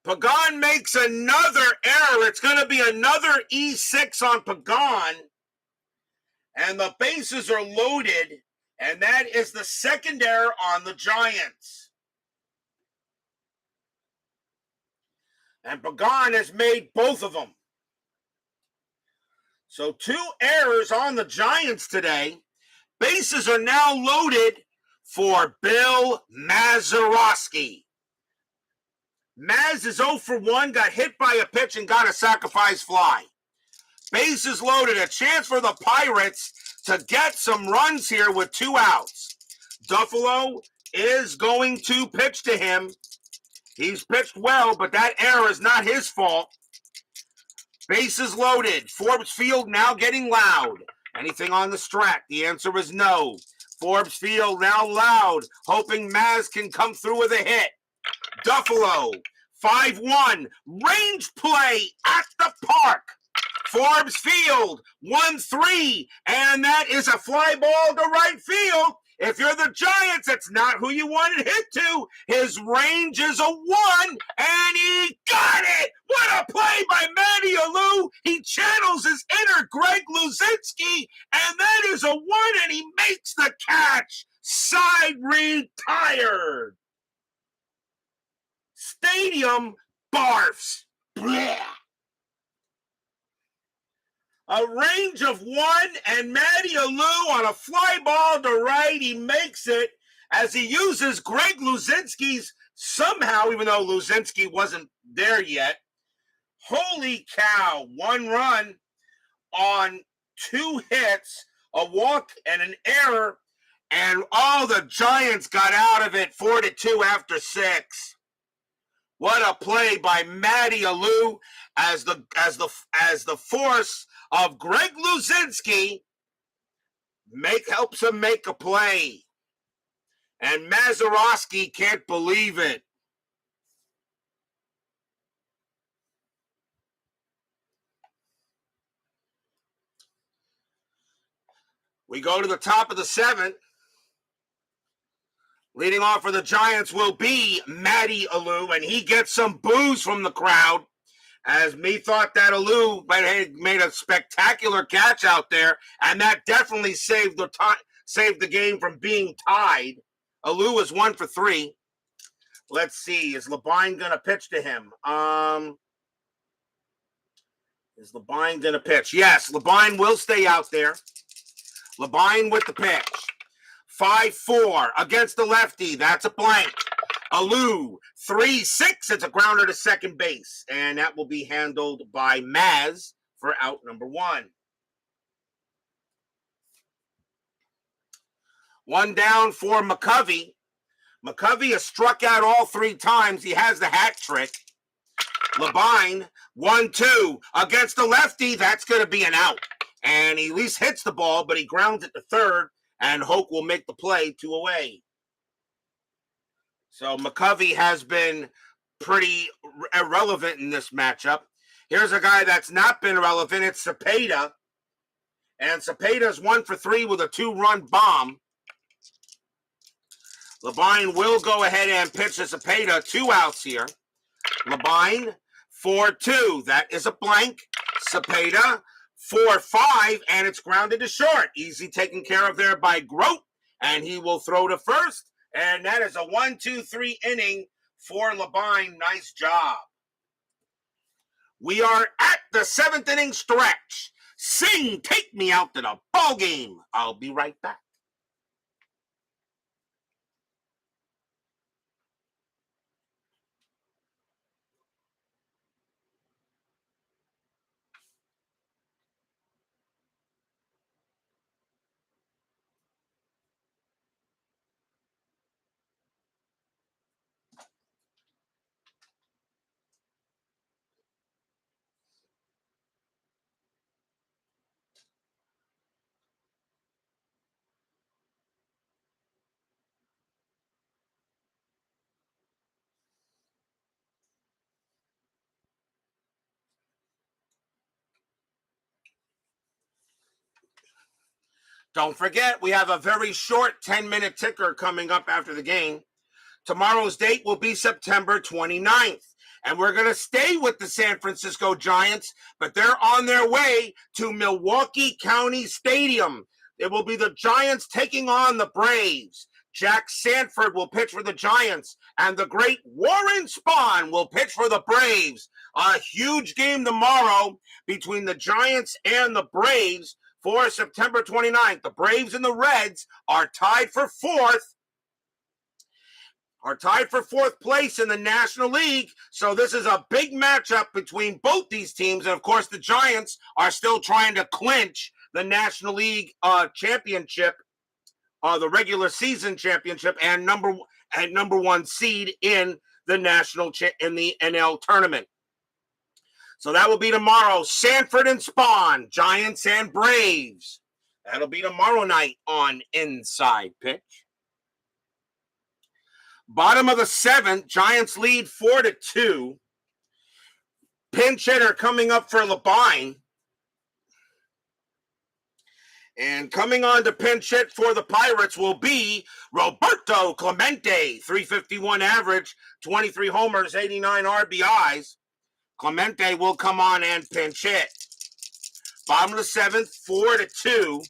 Pagan makes another error. It's going to be another E6 on Pagan. And the bases are loaded, and that is the second error on the Giants. And Pagan has made both of them. So 2 errors on the Giants today. Bases are now loaded for Bill Mazeroski. Maz is 0 for 1, got hit by a pitch and got a sacrifice fly. Bases loaded, a chance for the Pirates to get some runs here with 2 outs. Duffalo is going to pitch to him. He's pitched well, but that error is not his fault. Bases loaded. Forbes Field now getting loud. Anything on the strat? The answer is no. Forbes Field now loud, hoping Maz can come through with a hit. Duffalo, 5-1, range play at the park. Forbes Field, 1-3, and that is a fly ball to right field. If you're the Giants, it's not who you wanted hit to. His range is a 1, and he got it! What a play by Matty Alou! He channels his inner Greg Luzinski, and that is a 1, and he makes the catch. Side retired. Stadium barfs. Blech. A range of 1, and Matty Alou on a fly ball to right. He makes it as he uses Greg Luzinski's somehow, even though Luzinski wasn't there yet. Holy cow. 1 run on 2 hits, a walk and an error, and all the Giants got out of it 4-2 after 6. What a play by Matty Alou as the force of Greg Luzinski helps him make a play. And Mazeroski can't believe it. We go to the top of the 7th. Leading off for the Giants will be Matty Alou, and he gets some boos from the crowd. As me thought that Alou made a spectacular catch out there, and that definitely saved the game from being tied. Alou is 1 for 3. Let's see, is Labine gonna pitch to him? Is Labine gonna pitch? Yes, Labine will stay out there. Labine with the pitch. 5-4 against the lefty. That's a blank. Alou, 3-6. It's a grounder to second base. And that will be handled by Maz for out number 1. 1 down for McCovey. McCovey has struck out all 3 times. He has the hat trick. Labine 1-2 against the lefty. That's going to be an out. And he at least hits the ball, but he grounds it to third, and Hoke will make the play 2 away. So McCovey has been pretty irrelevant in this matchup. Here's a guy that's not been relevant. It's Cepeda. And Cepeda's 1 for 3 with a 2-run bomb. Labine will go ahead and pitch to Cepeda. 2 outs here. Labine, 4-2. That is a blank. Cepeda, 4-5, and it's grounded to short. Easy taken care of there by Grote, and he will throw to first. And that is a 1-2-3 inning for Labine. Nice job. We are at the 7th inning stretch. Sing, take me out to the ball game. I'll be right back. Don't forget, we have a very short 10-minute ticker coming up after the game. Tomorrow's date will be September 29th. And we're going to stay with the San Francisco Giants, but they're on their way to Milwaukee County Stadium. It will be the Giants taking on the Braves. Jack Sanford will pitch for the Giants, and the great Warren Spahn will pitch for the Braves. A huge game tomorrow between the Giants and the Braves for September 29th. The Braves and the Reds are tied for fourth place in the National League. So this is a big matchup between both these teams. And, of course, the Giants are still trying to clinch the National League championship, the regular season championship, and number 1 seed in the in the NL tournament. So that will be tomorrow. Sanford and Spahn, Giants and Braves. That'll be tomorrow night on Inside Pitch. Bottom of the 7th, Giants lead 4-2. Pinch hitter coming up for Labine. And coming on to pinch hit for the Pirates will be Roberto Clemente. 351 average, 23 homers, 89 RBIs. Clemente will come on and pinch hit. Bottom of the 7th, 4-2.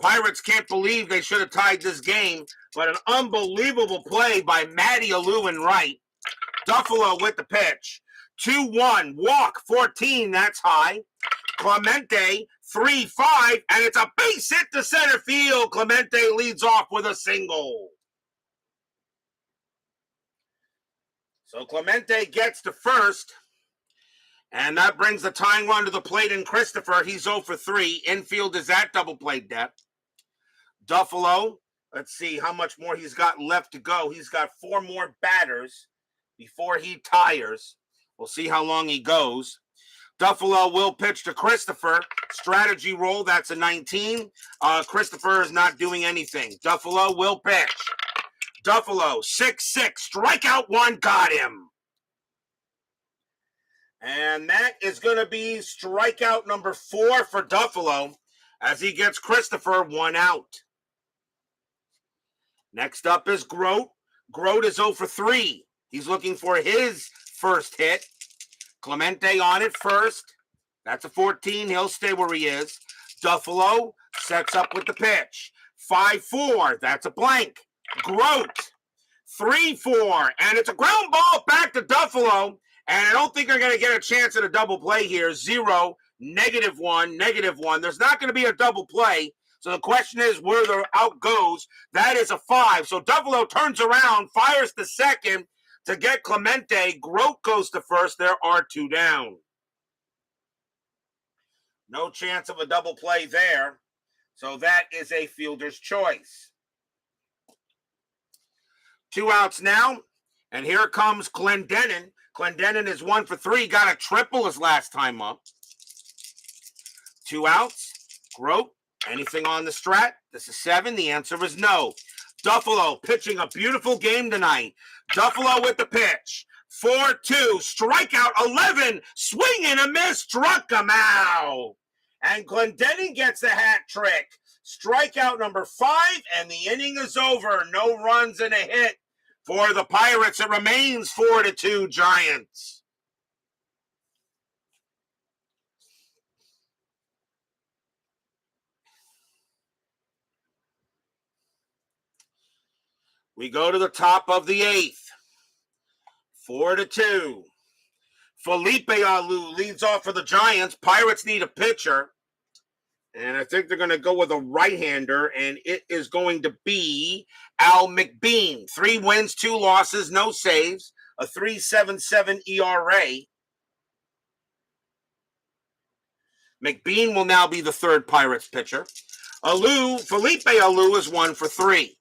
Pirates can't believe they should have tied this game, but an unbelievable play by Matty Alou in right. Duffalo with the pitch. 2-1, walk, 14, that's high. Clemente, 3-5, and it's a base hit to center field. Clemente leads off with a single. So Clemente gets to first, and that brings the tying run to the plate in Christopher. He's 0 for 3. Infield is at double play depth. Duffalo, let's see how much more he's got left to go. He's got 4 more batters before he tires. We'll see how long he goes. Duffalo will pitch to Christopher. Strategy roll, that's a 19. Christopher is not doing anything. Duffalo will pitch. Duffalo, 6-6, strikeout 1, got him. And that is going to be strikeout number 4 for Duffalo as he gets Christopher 1 out. Next up is Grote. Grote is 0 for 3. He's looking for his first hit. Clemente on it first. That's a 14. He'll stay where he is. Duffalo sets up with the pitch. 5-4. That's a blank. Grote. 3-4. And it's a ground ball back to Duffalo. And I don't think they're going to get a chance at a double play here. 0, -1, -1. There's not going to be a double play. So the question is where the out goes. That is a 5. So Duffalo turns around, fires to second to get Clemente. Grote goes to first. There are 2 down. No chance of a double play there. So that is a fielder's choice. 2 outs now. And here comes Clendenin. Clendenon is 1 for 3. Got a triple his last time up. 2 outs. Grote, anything on the strat? This is 7. The answer is no. Duffalo pitching a beautiful game tonight. Duffalo with the pitch. 4-2. Strikeout 11. Swing and a miss. Struck him out. And Clendenon gets the hat trick. Strikeout number 5, and the inning is over. No runs and a hit for the Pirates. It remains 4-2 Giants. We go to the top of the 8th. 4-2. Felipe Alou leads off for the Giants. Pirates need a pitcher. And I think they're going to go with a right-hander, and it is going to be Al McBean. 3 wins, 2 losses, no saves, a 3.77 ERA. McBean will now be the 3rd Pirates pitcher. Felipe Alou is 1 for 3.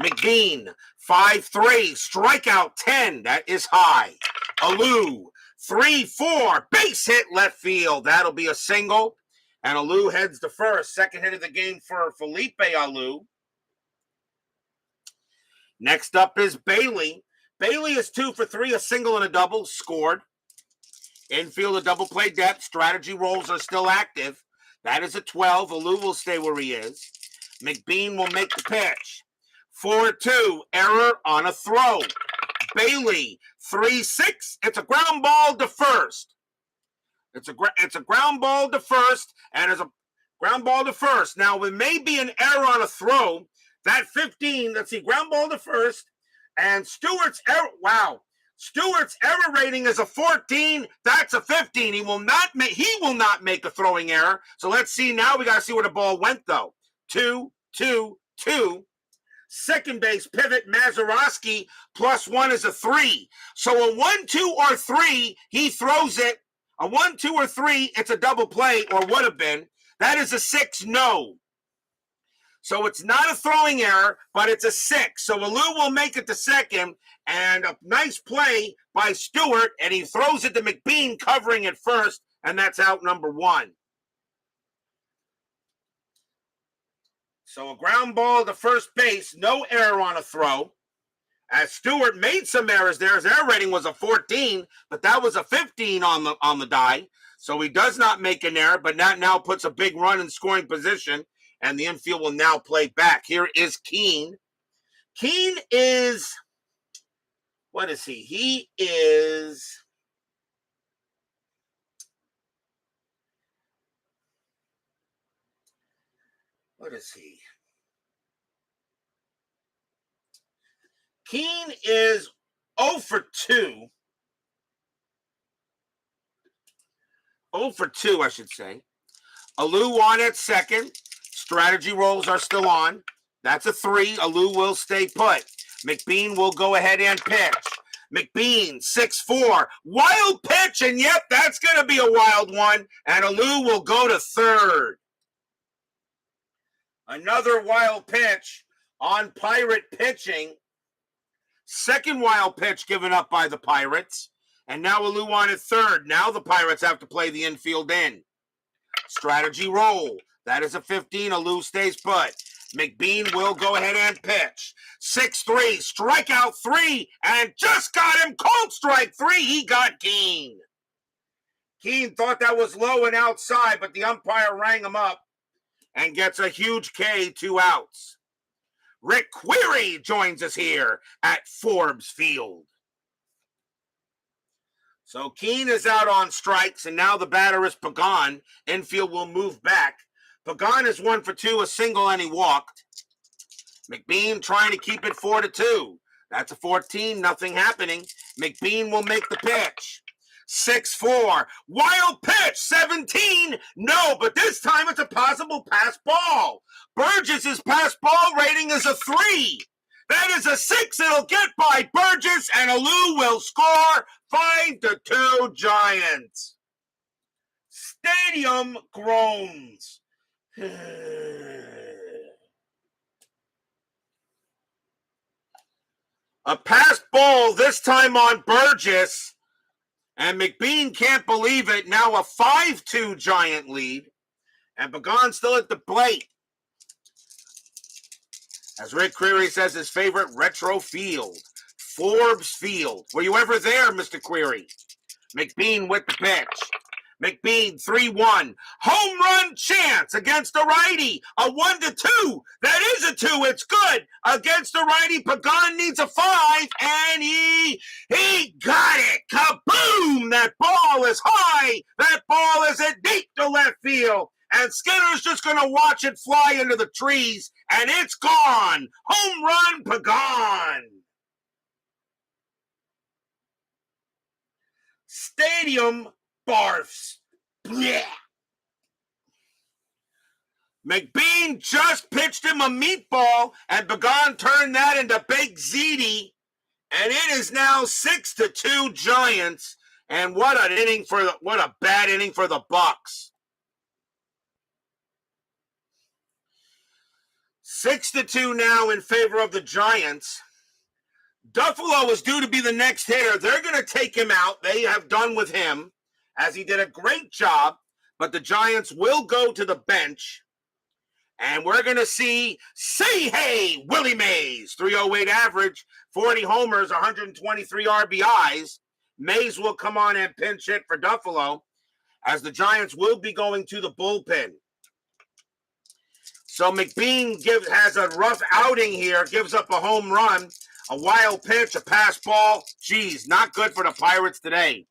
McBean, 5-3, strikeout 10. That is high. Alou, 3-4, base hit left field. That'll be a single. And Alou heads to first. Second hit of the game for Felipe Alou. Next up is Bailey. Bailey is 2 for 3, a single and a double, scored. Infield, a double play depth. Strategy rolls are still active. That is a 12. Alou will stay where he is. McBean will make the pitch. 4-2, error on a throw. Bailey, 3-6. It's a ground ball to first. It's a ground ball to first, and it's a ground ball to first. Now, there may be an error on a throw. That 15, let's see, ground ball to first, and Stewart's error, wow. Stewart's error rating is a 14. That's a 15. He will not make a throwing error. So let's see now. We got to see where the ball went, though. 2-2-2. Second base pivot, Mazeroski, +1 is a 3. So a 1, 2, or 3, he throws it. A 1, 2, or 3, it's a double play, or would have been. That is a 6, no. So it's not a throwing error, but it's a 6. So Alou will make it to second, and a nice play by Stewart, and he throws it to McBean, covering it first, and that's out number 1. So a ground ball to first base, no error on a throw. As Stewart made some errors there, his error rating was a 14, but that was a 15 on the die. So he does not make an error, but that now puts a big run in scoring position, and the infield will now play back. Here is Keene. Keene is, what is he? He is, what is he? Keene is 0 for 2. 0 for 2, I should say. Alou on at second. Strategy rolls are still on. That's a 3. Alou will stay put. McBean will go ahead and pitch. McBean, 6-4. Wild pitch, and yep, that's going to be a wild one. And Alou will go to third. Another wild pitch on Pirate pitching. Second wild pitch given up by the Pirates. And now Alou on at third. Now the Pirates have to play the infield in. Strategy roll. That is a 15. Alou stays put. McBean will go ahead and pitch. 6-3. Strikeout 3. And just got him. Cold strike 3. He got Keene. Keene thought that was low and outside, but the umpire rang him up and gets a huge K, 2 outs. Rick Query joins us here at Forbes Field. So Keene is out on strikes, and now the batter is Pagan. Infield will move back. Pagan is 1 for 2, a single, and he walked. McBean trying to keep it 4-2. That's a 14, nothing happening. McBean will make the pitch. 6-4. Wild pitch, 17. No, but this time it's a possible pass ball. Burgess's pass ball rating is a 3. That is a 6. It'll get by Burgess, and Alou will score. 5-2 Giants. Stadium groans. A pass ball, this time on Burgess. And McBean can't believe it. Now a 5-2 Giant lead. And Pagan still at the plate. As Rick Query says, his favorite retro field, Forbes Field. Were you ever there, Mr. Query? McBean with the pitch. McBean 3-1. Home run chance against the righty. A 1-2. That is a 2. It's good. Against the righty. Pagan needs a 5. And he got it. Kaboom! That ball is high. That ball is in deep to left field. And Skinner's just going to watch it fly into the trees. And it's gone. Home run, Pagan. Stadium barfs. Blech. McBean just pitched him a meatball, and Pagan turned that into baked ziti, and it is now 6-2 Giants. And what a bad inning for the Bucks. 6-2 now in favor of the Giants. Duffalo is due to be the next hitter. They're going to take him out. They have done with him, as he did a great job. But the Giants will go to the bench. And we're going to see, say hey, Willie Mays. 308 average, 40 homers, 123 RBIs. Mays will come on and pinch hit for Duffalo, as the Giants will be going to the bullpen. So McBean has a rough outing here, gives up a home run. A wild pitch, a pass ball. Geez, not good for the Pirates today.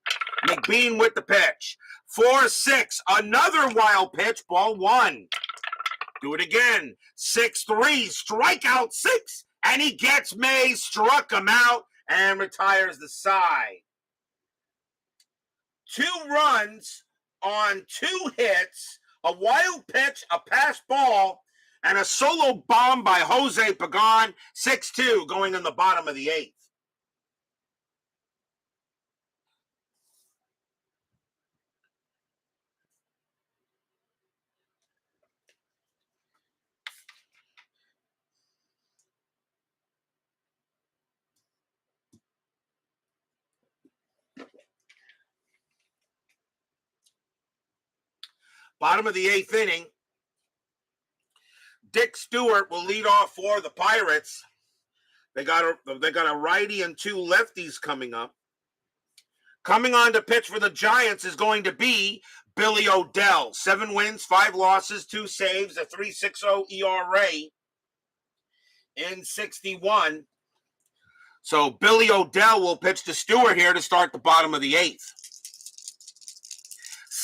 McBean with the pitch. 4-6. Another wild pitch. Ball 1. Do it again. 6-3. Strikeout 6. And he gets Mays. Struck him out and retires the side. 2 runs on 2 hits. A wild pitch, a pass ball, and a solo bomb by Jose Pagan, 6-2, going in the bottom of the 8th. Bottom of the 8th inning. Dick Stewart will lead off for the Pirates. They got a righty and 2 lefties coming up. Coming on to pitch for the Giants is going to be Billy O'Dell. 7 wins, 5 losses, 2 saves, a 3.60 ERA in 61. So Billy O'Dell will pitch to Stewart here to start the bottom of the 8th.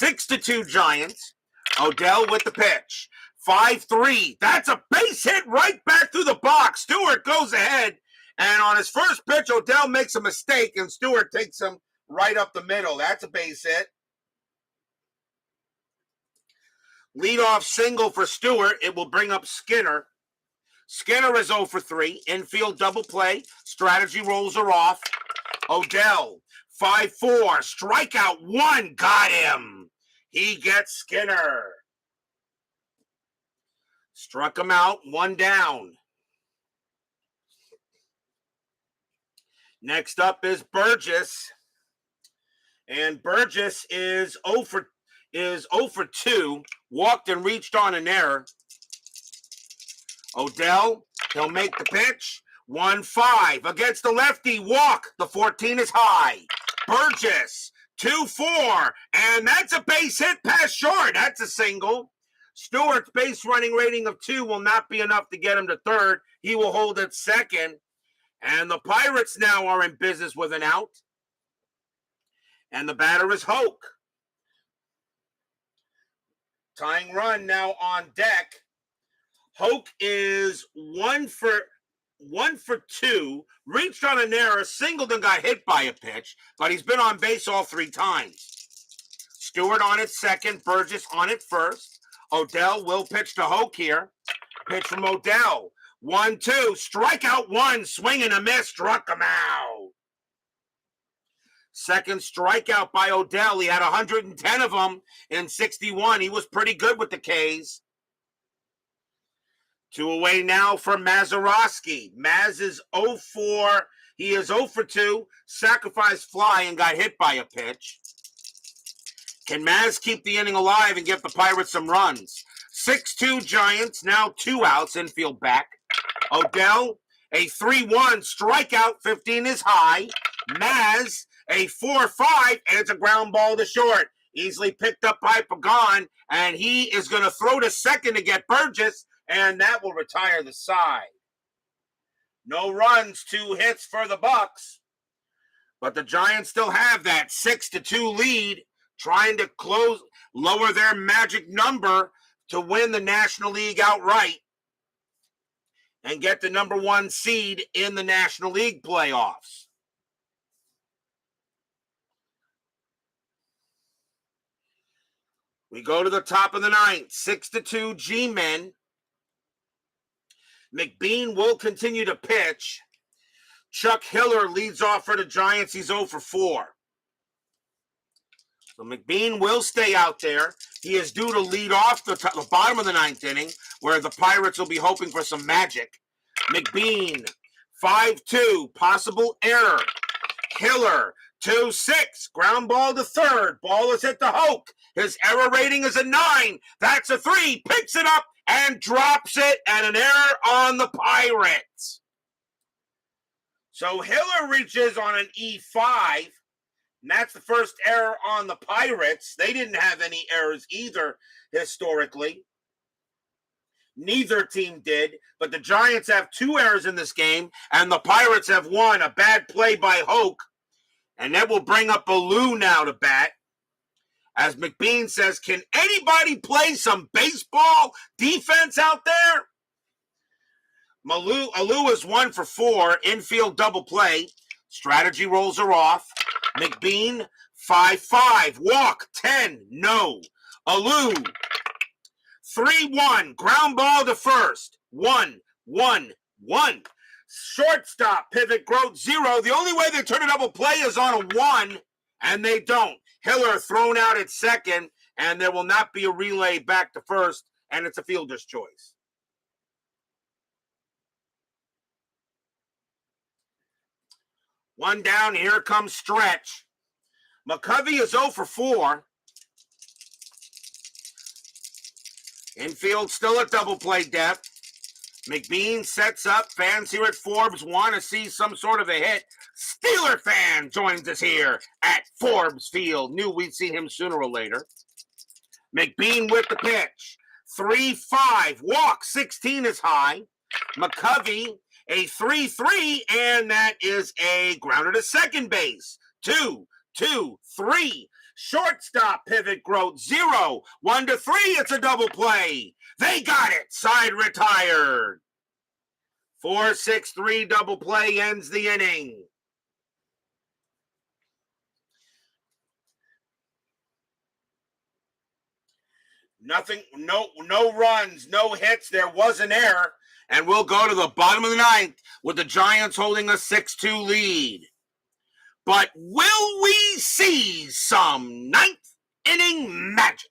6-2 Giants. O'Dell with the pitch. 5-3. That's a base hit right back through the box. Stewart goes ahead, and on his first pitch, O'Dell makes a mistake, and Stewart takes him right up the middle. That's a base hit. Leadoff single for Stewart. It will bring up Skinner. Skinner is 0 for 3. Infield double play. Strategy rolls her off. O'Dell, 5-4. Strikeout 1. Got him. He gets Skinner. Struck him out, 1 down. Next up is Burgess. And Burgess is 0 for 2. Walked and reached on an error. O'Dell, he'll make the pitch. 1-5 against the lefty. Walk. The 14 is high. Burgess, 2-4. And that's a base hit past short. That's a single. Stewart's base running rating of 2 will not be enough to get him to third. He will hold at second. And the Pirates now are in business with an out. And the batter is Hoke. Tying run now on deck. Hoke is 1 for 2. Reached on an error, singled and got hit by a pitch, but he's been on base all 3 times. Stewart on at second, Burgess on at first. O'Dell will pitch to Hoke here. Pitch from O'Dell. 1-2. Strikeout 1. Swing and a miss. Struck him out. Second strikeout by O'Dell. He had 110 of them in 61. He was pretty good with the K's. 2 away now for Mazeroski. Maz is 0 for He is 0 for 2, sacrifice fly, and got hit by a pitch. Can Maz keep the inning alive and get the Pirates some runs? 6-2 Giants, now 2 outs, infield back. Odell, a 3-1 strikeout, 15 is high. Maz, a 4-5, and it's a ground ball to short. Easily picked up by Pagan, and he is going to throw to second to get Burgess, and that will retire the side. No runs, 2 hits for the Bucks. But the Giants still have that 6-2 lead, trying to lower their magic number to win the National League outright and get the number 1 seed in the National League playoffs. We go to the top of the 9th, 6-2 G-Men. McBean will continue to pitch. Chuck Hiller leads off for the Giants. He's 0 for 4. So McBean will stay out there. He is due to lead off the bottom of the 9th inning, where the Pirates will be hoping for some magic. McBean, 5-2, possible error. Hiller, 2-6, ground ball to third. Ball is hit to Hoke. His error rating is a 9. That's a 3. Picks it up and drops it, and an error on the Pirates. So Hiller reaches on an E5, and that's the first error on the Pirates. They didn't have any errors either historically. Neither team did, but the Giants have 2 errors in this game, and the Pirates have 1, a bad play by Hoke. And that will bring up Alou now to bat. As McBean says, can anybody play some baseball defense out there? Alou is 1 for 4, infield double play. Strategy rolls her off. McBean, 5-5, walk, 10, no. Alou, 3-1, ground ball to first, 1-1-1. Shortstop, pivot, growth, 0. The only way they turn a double play is on a 1, and they don't. Hiller thrown out at second, and there will not be a relay back to first, and it's a fielder's choice. One down, here comes Stretch. McCovey is 0 for 4. Infield still at double play depth. McBean sets up. Fans here at Forbes want to see some sort of a hit. Steeler fan joins us here at Forbes Field. Knew we'd see him sooner or later. McBean with the pitch. 3-5. Walk. 16 is high. McCovey, a 3-3, and that is a grounder to second base. 2-3. Shortstop, pivot, growth, 0. 1-3, it's a double play. They got it. Side retired. 4-6-3 double play ends the inning. Nothing, no runs, no hits. There was an error. And we'll go to the bottom of the 9th with the Giants holding a 6-2 lead. But will we see some 9th inning magic?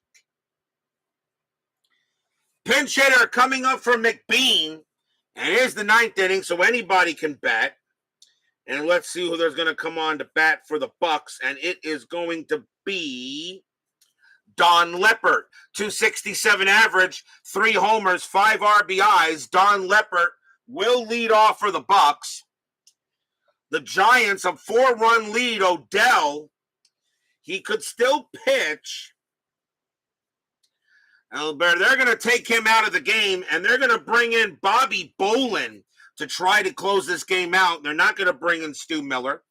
Pinch hitter coming up for McBean. And here's the 9th inning, so anybody can bat. And let's see who there's going to come on to bat for the Bucks. And it is going to be Don Leppert. 267 average, 3 homers, 5 RBIs. Don Leppert will lead off for the Bucks. The Giants, a 4-run lead. Odell, he could still pitch. They're going to take him out of the game, and they're going to bring in Bobby Bolin to try to close this game out. They're not going to bring in Stu Miller.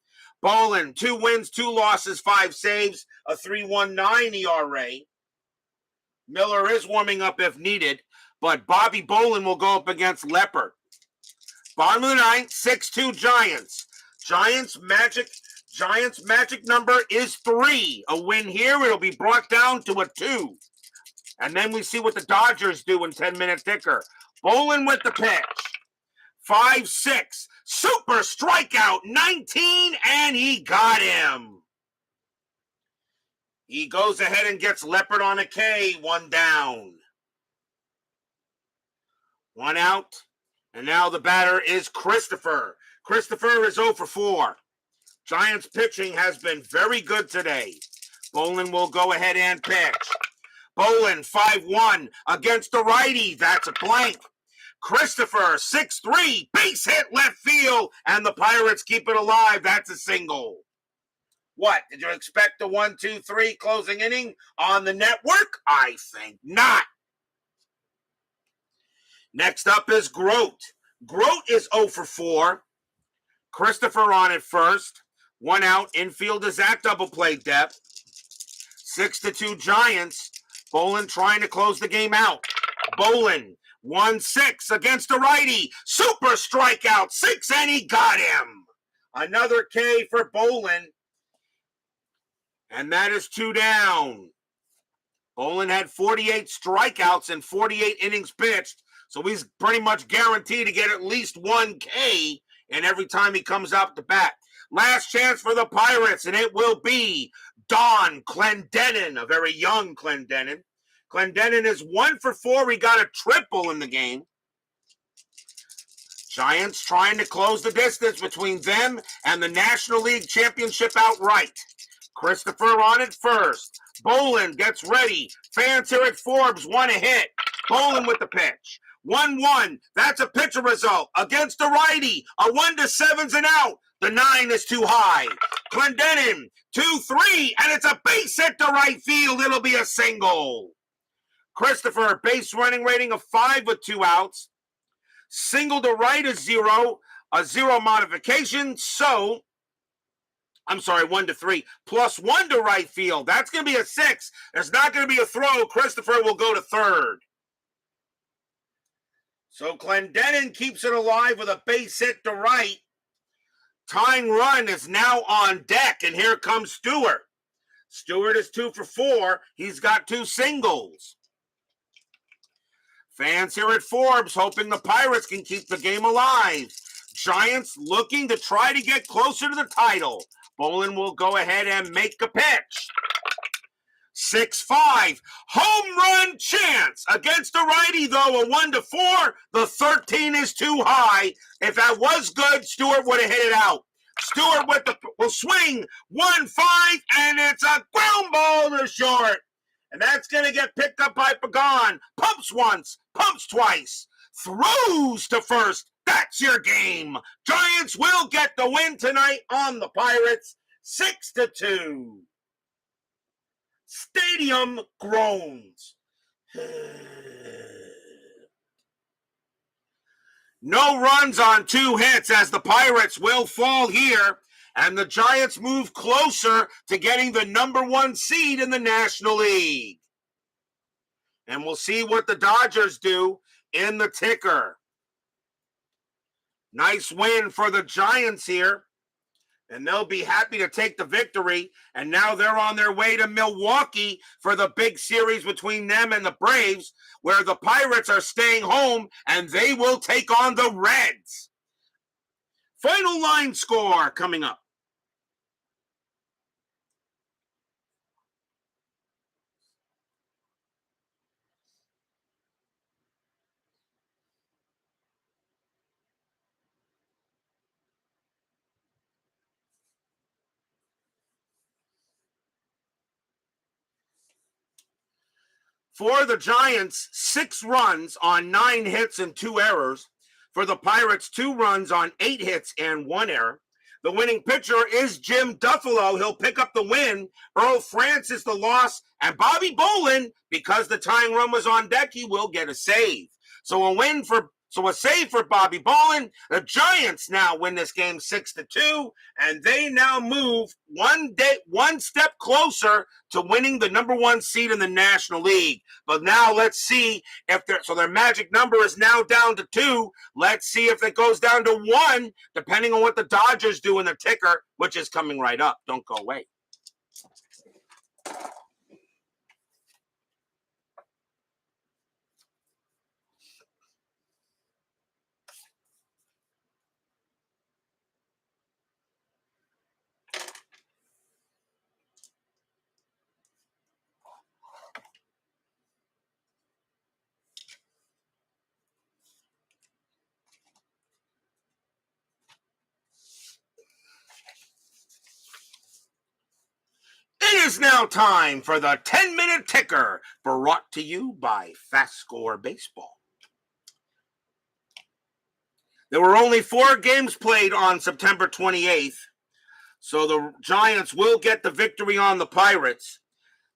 Bolin, 2 wins, 2 losses, 5 saves, a 3.19 ERA. Miller is warming up if needed, but Bobby Bolin will go up against Leppert. Bottom of the 9th, 6-2 Giants. Giants magic number is 3. A win here, it'll be brought down to a 2. And then we see what the Dodgers do in 10-minute ticker. Bolin with the pitch. 5-6. Super strikeout. 19, and he got him. He goes ahead and gets Leppert on a K. 1 down. 1 out. And now the batter is Christopher. Christopher is 0 for 4. Giants pitching has been very good today. Bolin will go ahead and pitch. Bolin 5-1 against the righty. That's a blank. Christopher 6-3, base hit left field, and the Pirates keep it alive. That's a single. What, did you expect a 1-2-3 closing inning on the network? I think not. Next up is Grote. Grote is 0 for 4. Christopher on at first. 1 out. Infield is at double play depth. 6-2 Giants. Bolin trying to close the game out. Bolin 1-6 against the righty. Super strikeout. 6, and he got him. Another K for Bolin. And that is 2 down. Bolin had 48 strikeouts and 48 innings pitched. So he's pretty much guaranteed to get at least 1 K in every time he comes up to bat. Last chance for the Pirates, and it will be Don Clendenin, a very young Clendenin. Clendenin is 1 for 4. He got a triple in the game. Giants trying to close the distance between them and the National League Championship outright. Christopher on at first. Bolin gets ready. Fans here at Forbes want a hit. Bolin with the pitch. 1-1. That's a pitcher result against the righty. A 1-7's an out. The 9 is too high. Clendenin 2-3, and it's a base hit to right field. It'll be a single. Christopher, base running rating of 5 with 2 outs. Single to right is 0. A 0 modification. So, I'm sorry, 1-3. Plus 1 to right field. That's going to be a 6. There's not going to be a throw. Christopher will go to third. So Clendenin keeps it alive with a base hit to right. Tying run is now on deck, and here comes Stewart. Stewart is 2 for 4. He's got 2 singles. Fans here at Forbes hoping the Pirates can keep the game alive. Giants looking to try to get closer to the title. Bolin will go ahead and make a pitch. 6-5. Home run chance against the righty, though. A 1-4. The 13 is too high. If that was good, Stewart would have hit it out. Stewart will swing 1-5, and it's a ground ball to short. And that's going to get picked up by Pagan. Pumps once, pumps twice. Throws to first. That's your game. Giants will get the win tonight on the Pirates. 6-2. Stadium groans. No runs on 2 hits as the Pirates will fall here, and the Giants move closer to getting the number 1 seed in the National League. And we'll see what the Dodgers do in the ticker. Nice win for the Giants here. And they'll be happy to take the victory. And now they're on their way to Milwaukee for the big series between them and the Braves, where the Pirates are staying home and they will take on the Reds. Final line score coming up. For the Giants, 6 runs on 9 hits and 2 errors. For the Pirates, 2 runs on 8 hits and 1 error. The winning pitcher is Jim Duffalo. He'll pick up the win. Earl Francis the loss. And Bobby Bolin, because the tying run was on deck, he will get a save. So a save for Bobby Bolin. The Giants now win this game 6-2, and they now move one step closer to winning the number 1 seed in the National League. But now let's see if their magic number is now down to 2. Let's see if it goes down to 1, depending on what the Dodgers do in the ticker, which is coming right up. Don't go away. is now time for the 10-minute ticker, brought to you by FastScore Baseball. There were only 4 games played on September 28th, so the Giants will get the victory on the Pirates.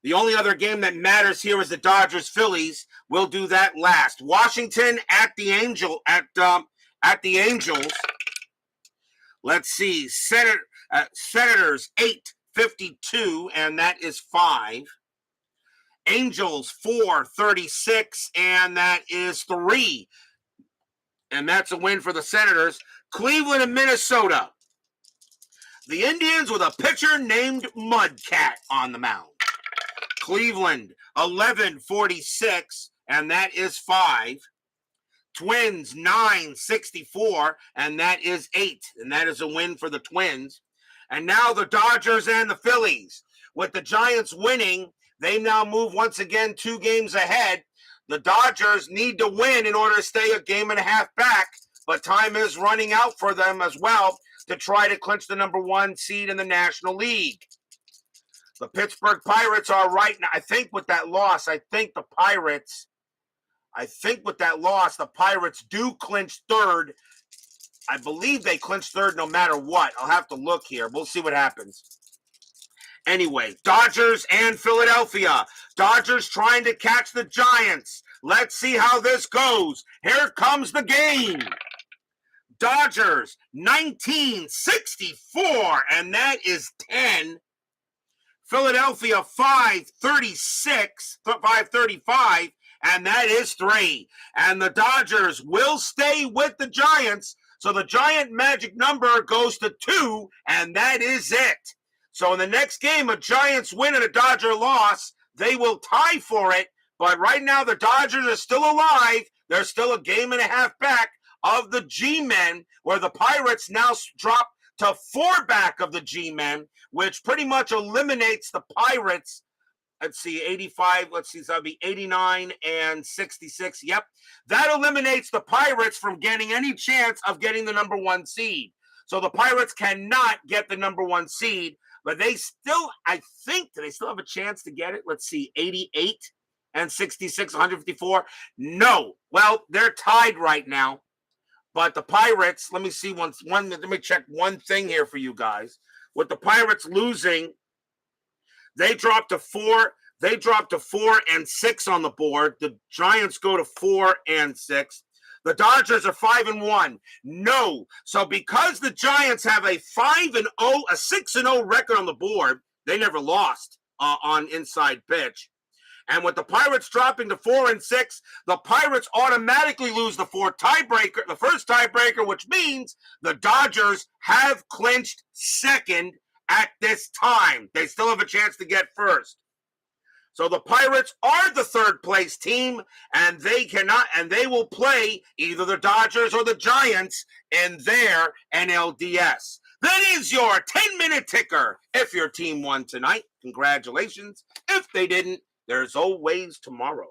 The only other game that matters here is the Dodgers-Phillies. We'll do that last. Washington at the Angels. Let's see. Senators 8-52, and that is 5. Angels 4-36, and that is 3. And that's a win for the Senators. Cleveland and Minnesota. The Indians with a pitcher named Mudcat on the mound. Cleveland 11-46, and that is 5. Twins 9-64, and that is 8. And that is a win for the Twins. And now the Dodgers and the Phillies. With the Giants winning, they now move once again 2 games ahead. The Dodgers need to win in order to stay a game and a half back, but time is running out for them as well to try to clinch the number 1 seed in the National League. The Pittsburgh Pirates are right now, I think with that loss, the Pirates do clinch third. I believe they clinch third no matter what. I'll have to look here. We'll see what happens. Anyway, Dodgers and Philadelphia. Dodgers trying to catch the Giants. Let's see how this goes. Here comes the game. Dodgers 19-64, and that is 10. Philadelphia 535, and that is 3. And the Dodgers will stay with the Giants, so the Giant magic number goes to 2, and that is it. So in the next game, a Giants win and a Dodger loss, they will tie for it. But right now, the Dodgers are still alive. They're still a game and a half back of the G-Men, where the Pirates now drop to 4 back of the G-Men, which pretty much eliminates the Pirates. Let's see, 85, so that'll be 89 and 66. Yep. That eliminates the Pirates from getting any chance of getting the number 1 seed. So the Pirates cannot get the number 1 seed. But they still, I think, do they still have a chance to get it? Let's see, 88 and 66, 154. No. Well, they're tied right now. But the Pirates, let me see let me check one thing here for you guys. With the Pirates losing, they dropped to 4 and 6 on the board. The Giants go to 4 and 6. The Dodgers are 5-1. No. So because the Giants have a 6-0 record on the board, they never lost on inside pitch. And with the Pirates dropping to 4 and 6, the Pirates automatically lose the first tiebreaker, which means the Dodgers have clinched second at this time. They still have a chance to get first. So the Pirates are the 3rd place team, and they will play either the Dodgers or the Giants in their NLDS. That is your 10-minute ticker. If your team won tonight, congratulations. If they didn't, there's always tomorrow.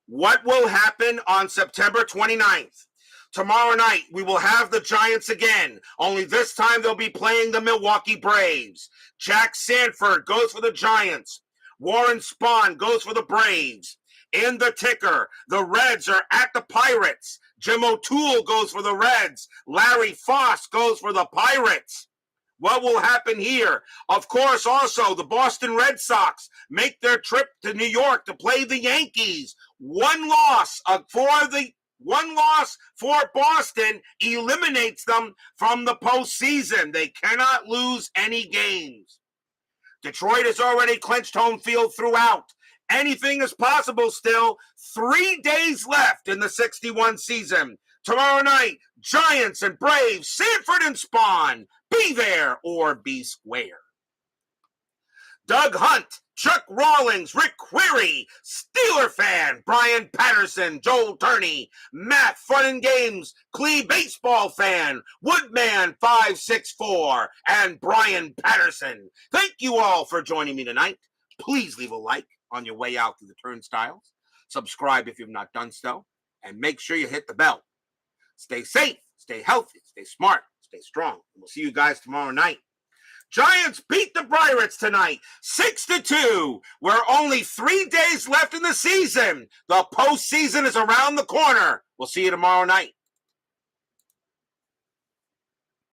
What will happen on September 29th? Tomorrow night, we will have the Giants again, only this time they'll be playing the Milwaukee Braves. Jack Sanford goes for the Giants. Warren Spahn goes for the Braves. In the ticker, the Reds are at the Pirates. Jim O'Toole goes for the Reds. Larry Foss goes for the Pirates. What will happen here? Of course, also, the Boston Red Sox make their trip to New York to play the Yankees. One loss for Boston eliminates them from the postseason. They cannot lose any games. Detroit has already clinched home field throughout. Anything is possible still. 3 days left in the 61 season. Tomorrow night, Giants and Braves, Sanford and Spahn. Be there or be square. Doug Hunt, Chuck Rawlings, Rick Query, Steeler fan, Brian Patterson, Joel Turney, Matt Fun and Games, Clee Baseball fan, Woodman 564, and Brian Patterson. Thank you all for joining me tonight. Please leave a like on your way out through the turnstiles. Subscribe if you've not done so, and make sure you hit the bell. Stay safe, stay healthy, stay smart, stay strong. We'll see you guys tomorrow night. Giants beat the Pirates tonight, 6-2. We're only 3 days left in the season. The postseason is around the corner. We'll see you tomorrow night.